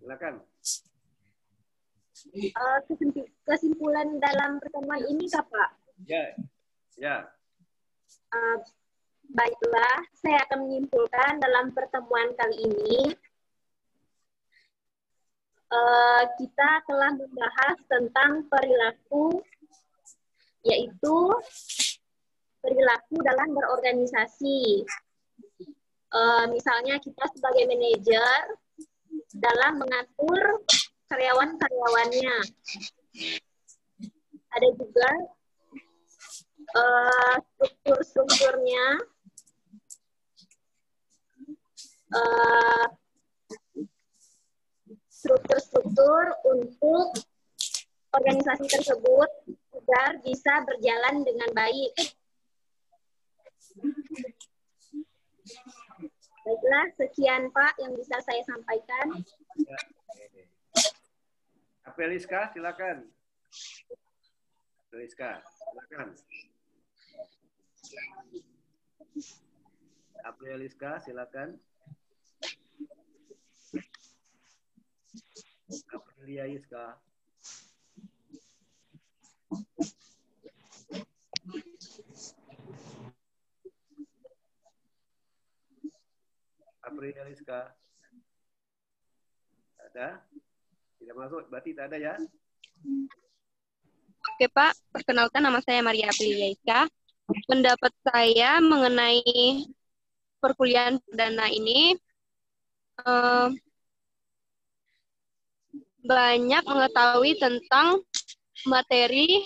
Silakan. Kesimpulan dalam pertemuan ini, Kak, Pak? Ya. Ya. Baiklah, saya akan menyimpulkan dalam pertemuan kali ini kita telah membahas tentang perilaku, yaitu perilaku dalam berorganisasi. Misalnya kita sebagai manajer dalam mengatur karyawan-karyawannya. Ada juga struktur-strukturnya, struktur-struktur untuk organisasi tersebut agar bisa berjalan dengan baik. Baiklah, sekian Pak yang bisa saya sampaikan. Ya. Apeliska, silakan. Apeliska, silakan. Apeliska, silakan. Aprilia Iska. Aprilia Iska. Ada? Tidak masuk, berarti tak ada ya? Oke Pak, perkenalkan nama saya Maria Aprilia Iska. Pendapat saya mengenai perkuliahan perdana ini, banyak mengetahui tentang materi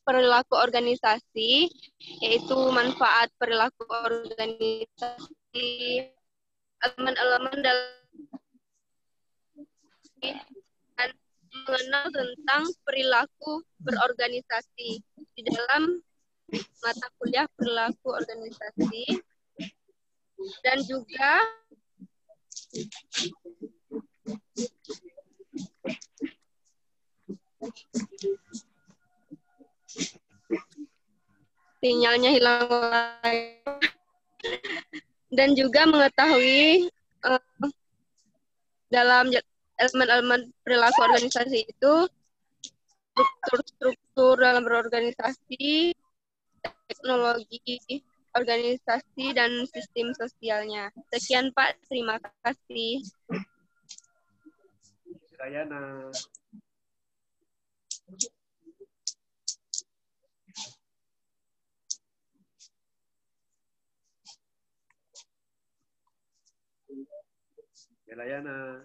perilaku organisasi, yaitu manfaat perilaku organisasi, elemen-elemen dalam dan mengenal tentang perilaku berorganisasi di dalam mata kuliah perilaku organisasi, dan juga sinyalnya hilang dan juga mengetahui dalam elemen-elemen perilaku organisasi itu struktur dalam berorganisasi, teknologi organisasi, dan sistem sosialnya. Sekian Pak, terima kasih. Dayana. Dayana.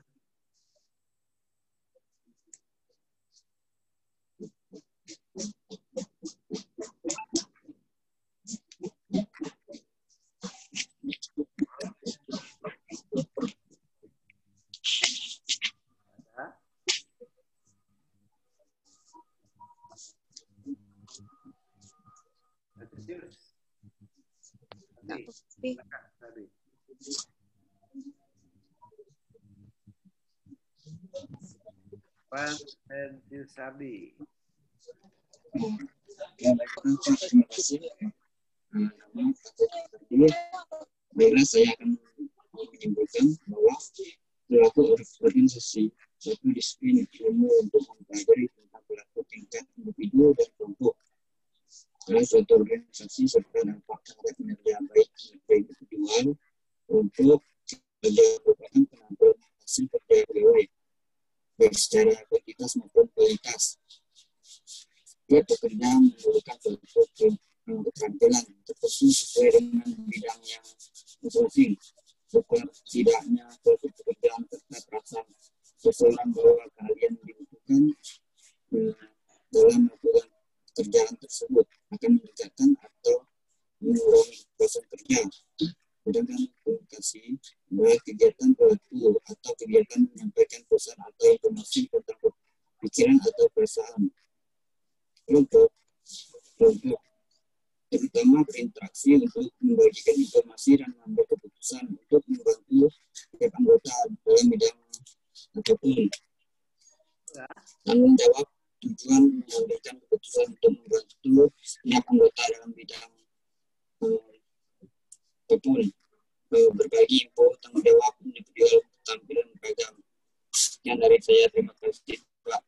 Pan and Sabi. Ya, baik, terima kasih. Baiklah, saya akan menyimpulkan bahwa perilaku organisasi suatu disiplin ilmu untuk mempelajari tentang perilaku tingkat individu dan kelompok. Dalam suatu organisasi serta dampak terhadap kinerja baik individual untuk kerja merupakan penampilan hasil kerja pegawai baik secara kuantitas maupun kualitas. Dia bekerja memerlukan keterampilan tertentu sesuai dengan bidang yang masing-masing. Setidaknya suatu pekerjaan tetap rasa seseorang bahwa keahlian dibutuhkan pikiran atau perasaan. Kelompok terutama berinteraksi untuk membagikan informasi dan mengambil keputusan untuk membantu setiap anggota dalam bidang apapun. Tanggung jawab tujuan mengambilkan keputusan untuk membantu setiap anggota dalam bidang apapun. Berbagi info, tanggung jawab individual, tampilan beragam. Sekian dari saya, terima kasih Pak.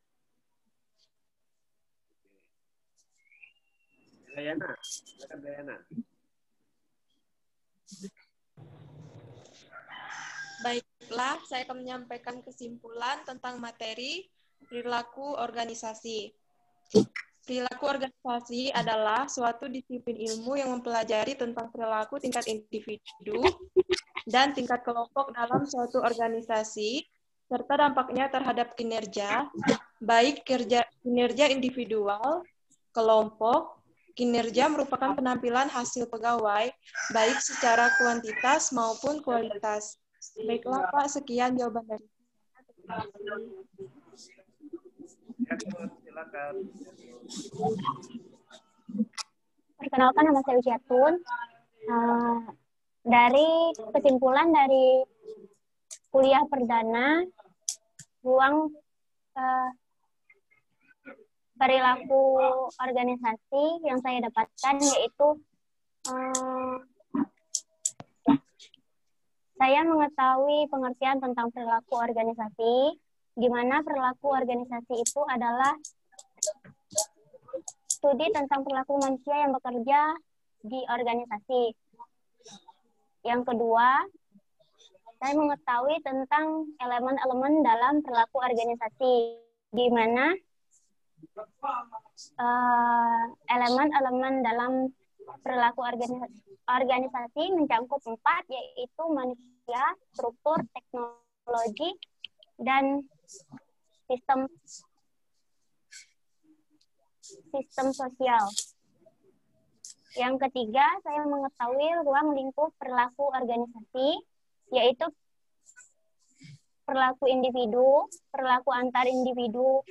Dayana, silakan Dayana. Baiklah, saya akan menyampaikan kesimpulan tentang materi perilaku organisasi. Perilaku organisasi adalah suatu disiplin ilmu yang mempelajari tentang perilaku tingkat individu dan tingkat kelompok dalam suatu organisasi, serta dampaknya terhadap kinerja, baik kinerja individual, kelompok. Kinerja merupakan penampilan hasil pegawai, baik secara kuantitas maupun kualitas. Baiklah Pak, sekian jawaban dari saya. Silakan. Perkenalkan, nama saya Uciatun. Dari kesimpulan dari kuliah perdana, ruang perilaku organisasi yang saya dapatkan yaitu saya mengetahui pengertian tentang perilaku organisasi, di mana perilaku organisasi itu adalah studi tentang perilaku manusia yang bekerja di organisasi. Yang kedua, saya mengetahui tentang elemen-elemen dalam perilaku organisasi, di mana elemen-elemen dalam perilaku organisasi mencakup 4, yaitu manusia, struktur, teknologi, dan sistem sosial. Yang ketiga, saya mengetahui ruang lingkup perilaku organisasi, yaitu perilaku individu, perilaku antar individu,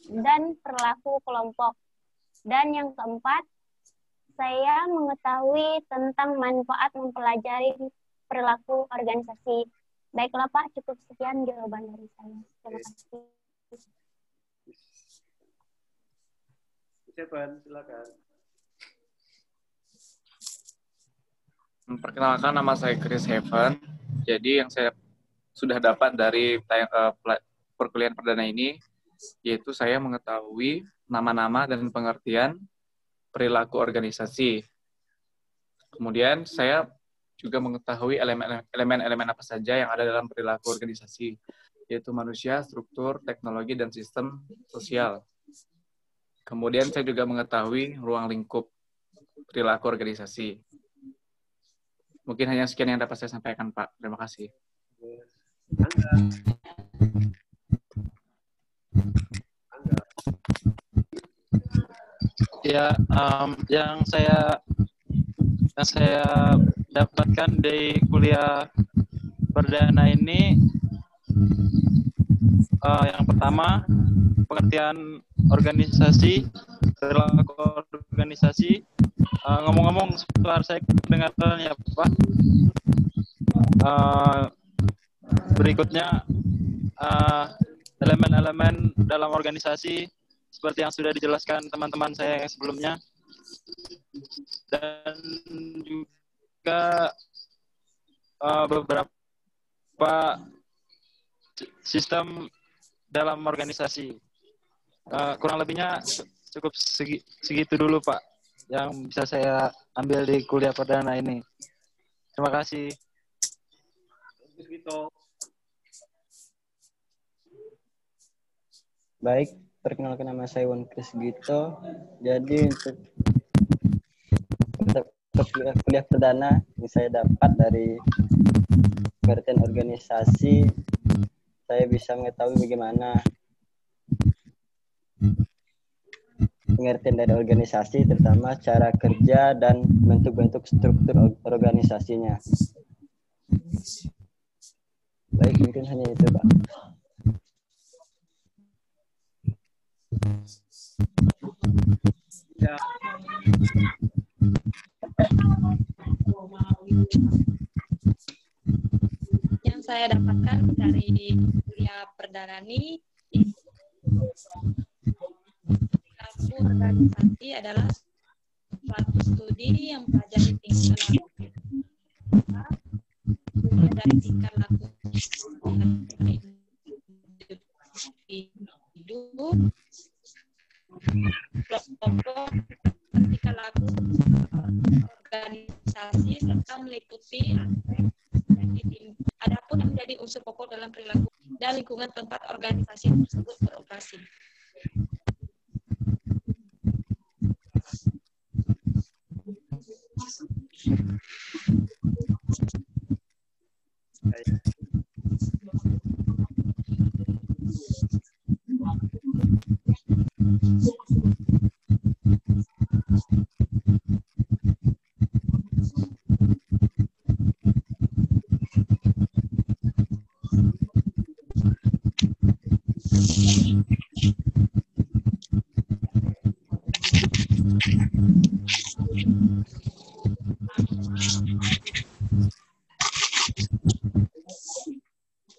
dan perilaku kelompok. Dan yang keempat, saya mengetahui tentang manfaat mempelajari perilaku organisasi. Baiklah Pak, cukup sekian jawaban dari saya. Terima kasih. Silakan. Perkenalkan, nama saya Chris Heaven. Jadi yang saya sudah dapat dari perkuliahan perdana ini, yaitu saya mengetahui nama-nama dan pengertian perilaku organisasi. Kemudian saya juga mengetahui elemen-elemen apa saja yang ada dalam perilaku organisasi, yaitu manusia, struktur, teknologi, dan sistem sosial. Kemudian saya juga mengetahui ruang lingkup perilaku organisasi. Mungkin hanya sekian yang dapat saya sampaikan, Pak. Terima kasih. Ya, yang saya dapatkan dari kuliah perdana ini, yang pertama pengertian organisasi, perilaku organisasi. Ngomong-ngomong, suara saya kedengaran ya Pak. Berikutnya elemen-elemen dalam organisasi seperti yang sudah dijelaskan teman-teman saya yang sebelumnya, dan juga beberapa sistem dalam organisasi. Kurang lebihnya cukup segitu dulu Pak yang bisa saya ambil di kuliah perdana ini. Terima kasih. Baik, perkenalkan nama saya Wan Kris Gito. Jadi untuk kuliah perdana yang saya dapat dari pengertian organisasi, saya bisa mengetahui bagaimana pengertian dari organisasi, terutama cara kerja dan bentuk-bentuk struktur organisasinya. Baik, mungkin hanya itu, Pak. Ya. Yang saya dapatkan dari kuliah perdana ini, perilaku organisasi adalah suatu studi yang mempelajari tingkah laku dari tingkah laku individu, kelompok, tingkah laku organisasi serta meliputi adapun yang menjadi unsur pokok dalam perilaku dan lingkungan tempat organisasi tersebut beroperasi.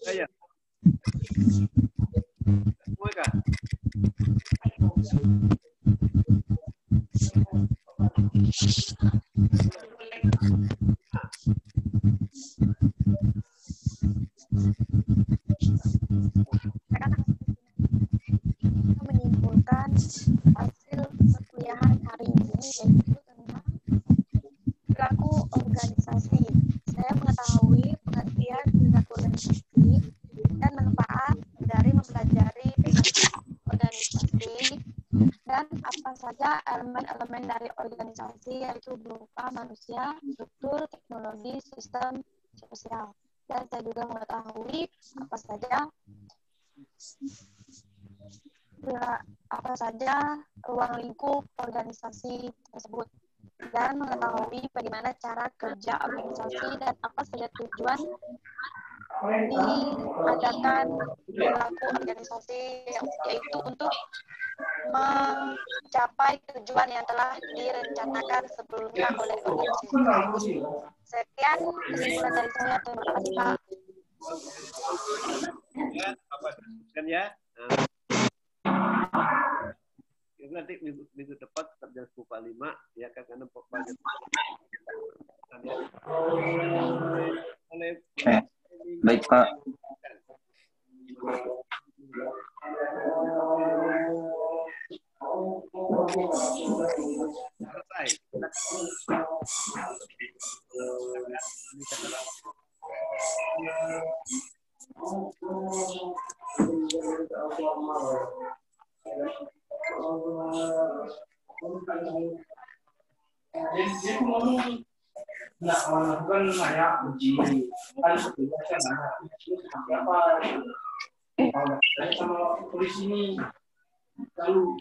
Saya. Semua kah? Menyimpulkan hasil perkuliahan hari ini yaitu tentang perilaku organisasi. Saya mengetahui pengertian perilaku organisasi dan manfaat dari mempelajari organisasi dan apa saja elemen-elemen dari organisasi yaitu berupa manusia, struktur, teknologi, sistem sosial. Dan saya juga mengetahui apa saja ruang lingkup organisasi tersebut dan mengetahui bagaimana cara kerja organisasi dan apa saja tujuan diadakan perilaku organisasi, yaitu untuk mencapai tujuan yang telah direncanakan sebelumnya oleh organisasi. Sekian kesimpulan dari saya. Terima kasih, Pak. Kan ya. Nanti minggu depan tetap jam 10.45 ya kan, karena banyak baik Pak. Nah, kan nanya uji kan biasanya nanya seperti apa. Kalau saya sama polisi ini lalu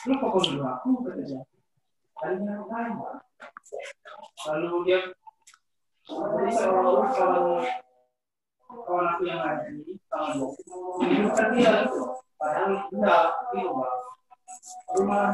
lu pokok dulu aku katanya. Tanya apa? Lalu dia jadi seolah-olah kawan aku yang ada ini kawan ini kan dia padahal enggak gitu Pak. Rumah